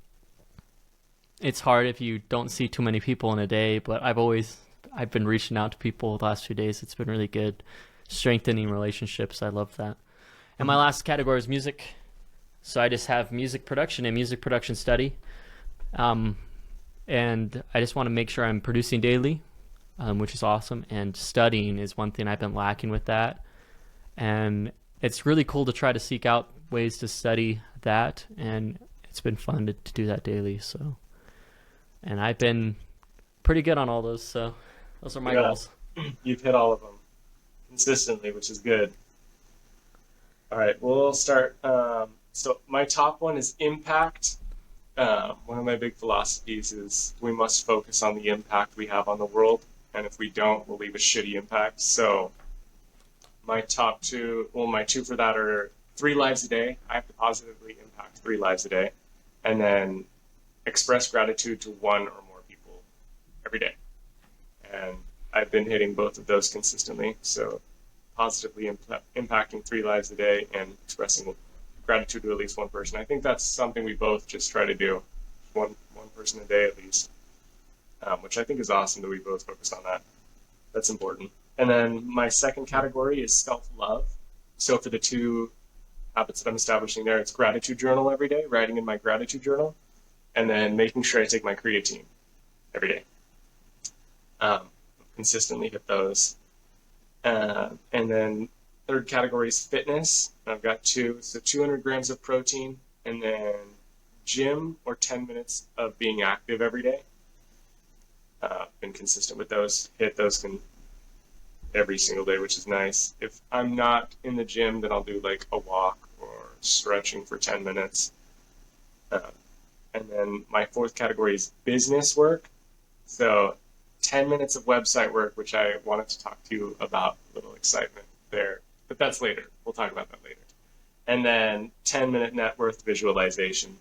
Speaker 2: it's hard if you don't see too many people in a day, but I've been reaching out to people the last few days. It's been really good, strengthening relationships. I love that. And my last category is music. So I just have music production and music production study. And I just want to make sure I'm producing daily, which is awesome. And studying is one thing I've been lacking with that. And it's really cool to try to seek out ways to study that. And it's been fun to do that daily. So, and I've been pretty good on all those. So those are my goals.
Speaker 1: You've hit all of them consistently, which is good. All right, we'll start. So my top one is impact. One of my big philosophies is we must focus on the impact we have on the world, and if we don't, we'll leave a shitty impact. So my top 2, well, my 2 for that are 3 lives a day. I have to positively impact 3 lives a day, and then express gratitude to 1 or more people every day. And I've been hitting both of those consistently. So positively impacting 3 lives a day and expressing gratitude to at least 1 person. I think that's something we both just try to do, one person a day at least. which I think is awesome that we both focus on that. That's important. And then my second category is self love. So for the two habits that I'm establishing there, it's gratitude journal every day, writing in my gratitude journal, and then making sure I take my creatine every day. Um, Consistently hit those. And then third category is fitness. I've got two, so 200 grams of protein, and then gym or 10 minutes of being active every day. Been consistent with those. Hit those every single day, which is nice. If I'm not in the gym, then I'll do like a walk or stretching for 10 minutes. Uh, and then my fourth category is business work. So 10 minutes of website work, which I wanted to talk to you about, a little excitement there. But that's later. We'll talk about that later. And then 10-minute net worth visualization.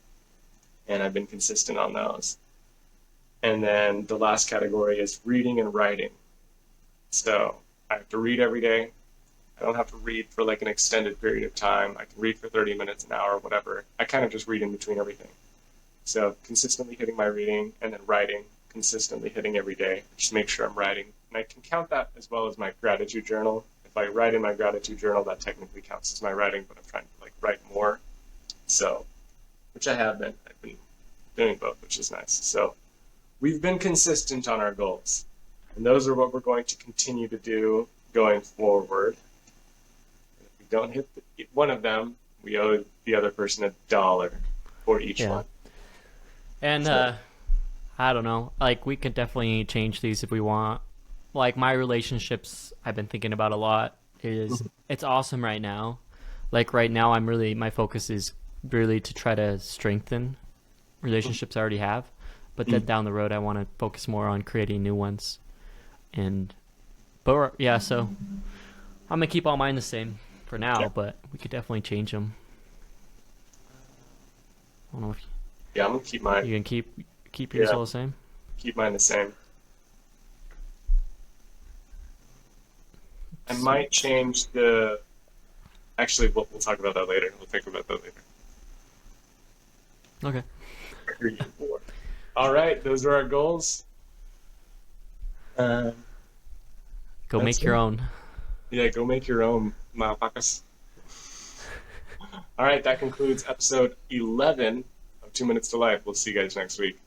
Speaker 1: And I've been consistent on those. And then the last category is reading and writing. So I have to read every day. I don't have to read for like an extended period of time. I can read for 30 minutes, an hour, whatever. I kind of just read in between everything. So consistently hitting my reading and then writing, consistently hitting every day. Just make sure I'm writing. And I can count that as well as my gratitude journal. If I write in my gratitude journal, that technically counts as my writing, but I'm trying to like write more. So, which I have been. I've been doing both, which is nice. So we've been consistent on our goals. And those are what we're going to continue to do going forward. If we don't hit one of them, we owe the other person $1 for each
Speaker 2: Yeah.
Speaker 1: one.
Speaker 2: And
Speaker 1: So,
Speaker 2: I don't know. Like, we could definitely change these if we want. Like, my relationships, I've been thinking about a lot. It's awesome right now. Like, right now, my focus is really to try to strengthen relationships I already have. But then down the road, I want to focus more on creating new ones. So I'm gonna keep all mine the same for
Speaker 1: yeah,
Speaker 2: now, but we could definitely change them. I don't know if
Speaker 1: yeah, I'm gonna keep
Speaker 2: you
Speaker 1: mine.
Speaker 2: can keep yours
Speaker 1: Yeah,
Speaker 2: all the same.
Speaker 1: keep mine the same. I might
Speaker 2: Sweet.
Speaker 1: change the. Actually, we'll talk about that later. We'll think about that later.
Speaker 2: Okay.
Speaker 1: I hear you more. All right, those are our goals. Um,
Speaker 2: Go
Speaker 1: that's
Speaker 2: make your
Speaker 1: it.
Speaker 2: own.
Speaker 1: Yeah, go make your own motherfuckers. All right, that concludes episode 11 of 2 Minutes to Life. We'll see you guys next week.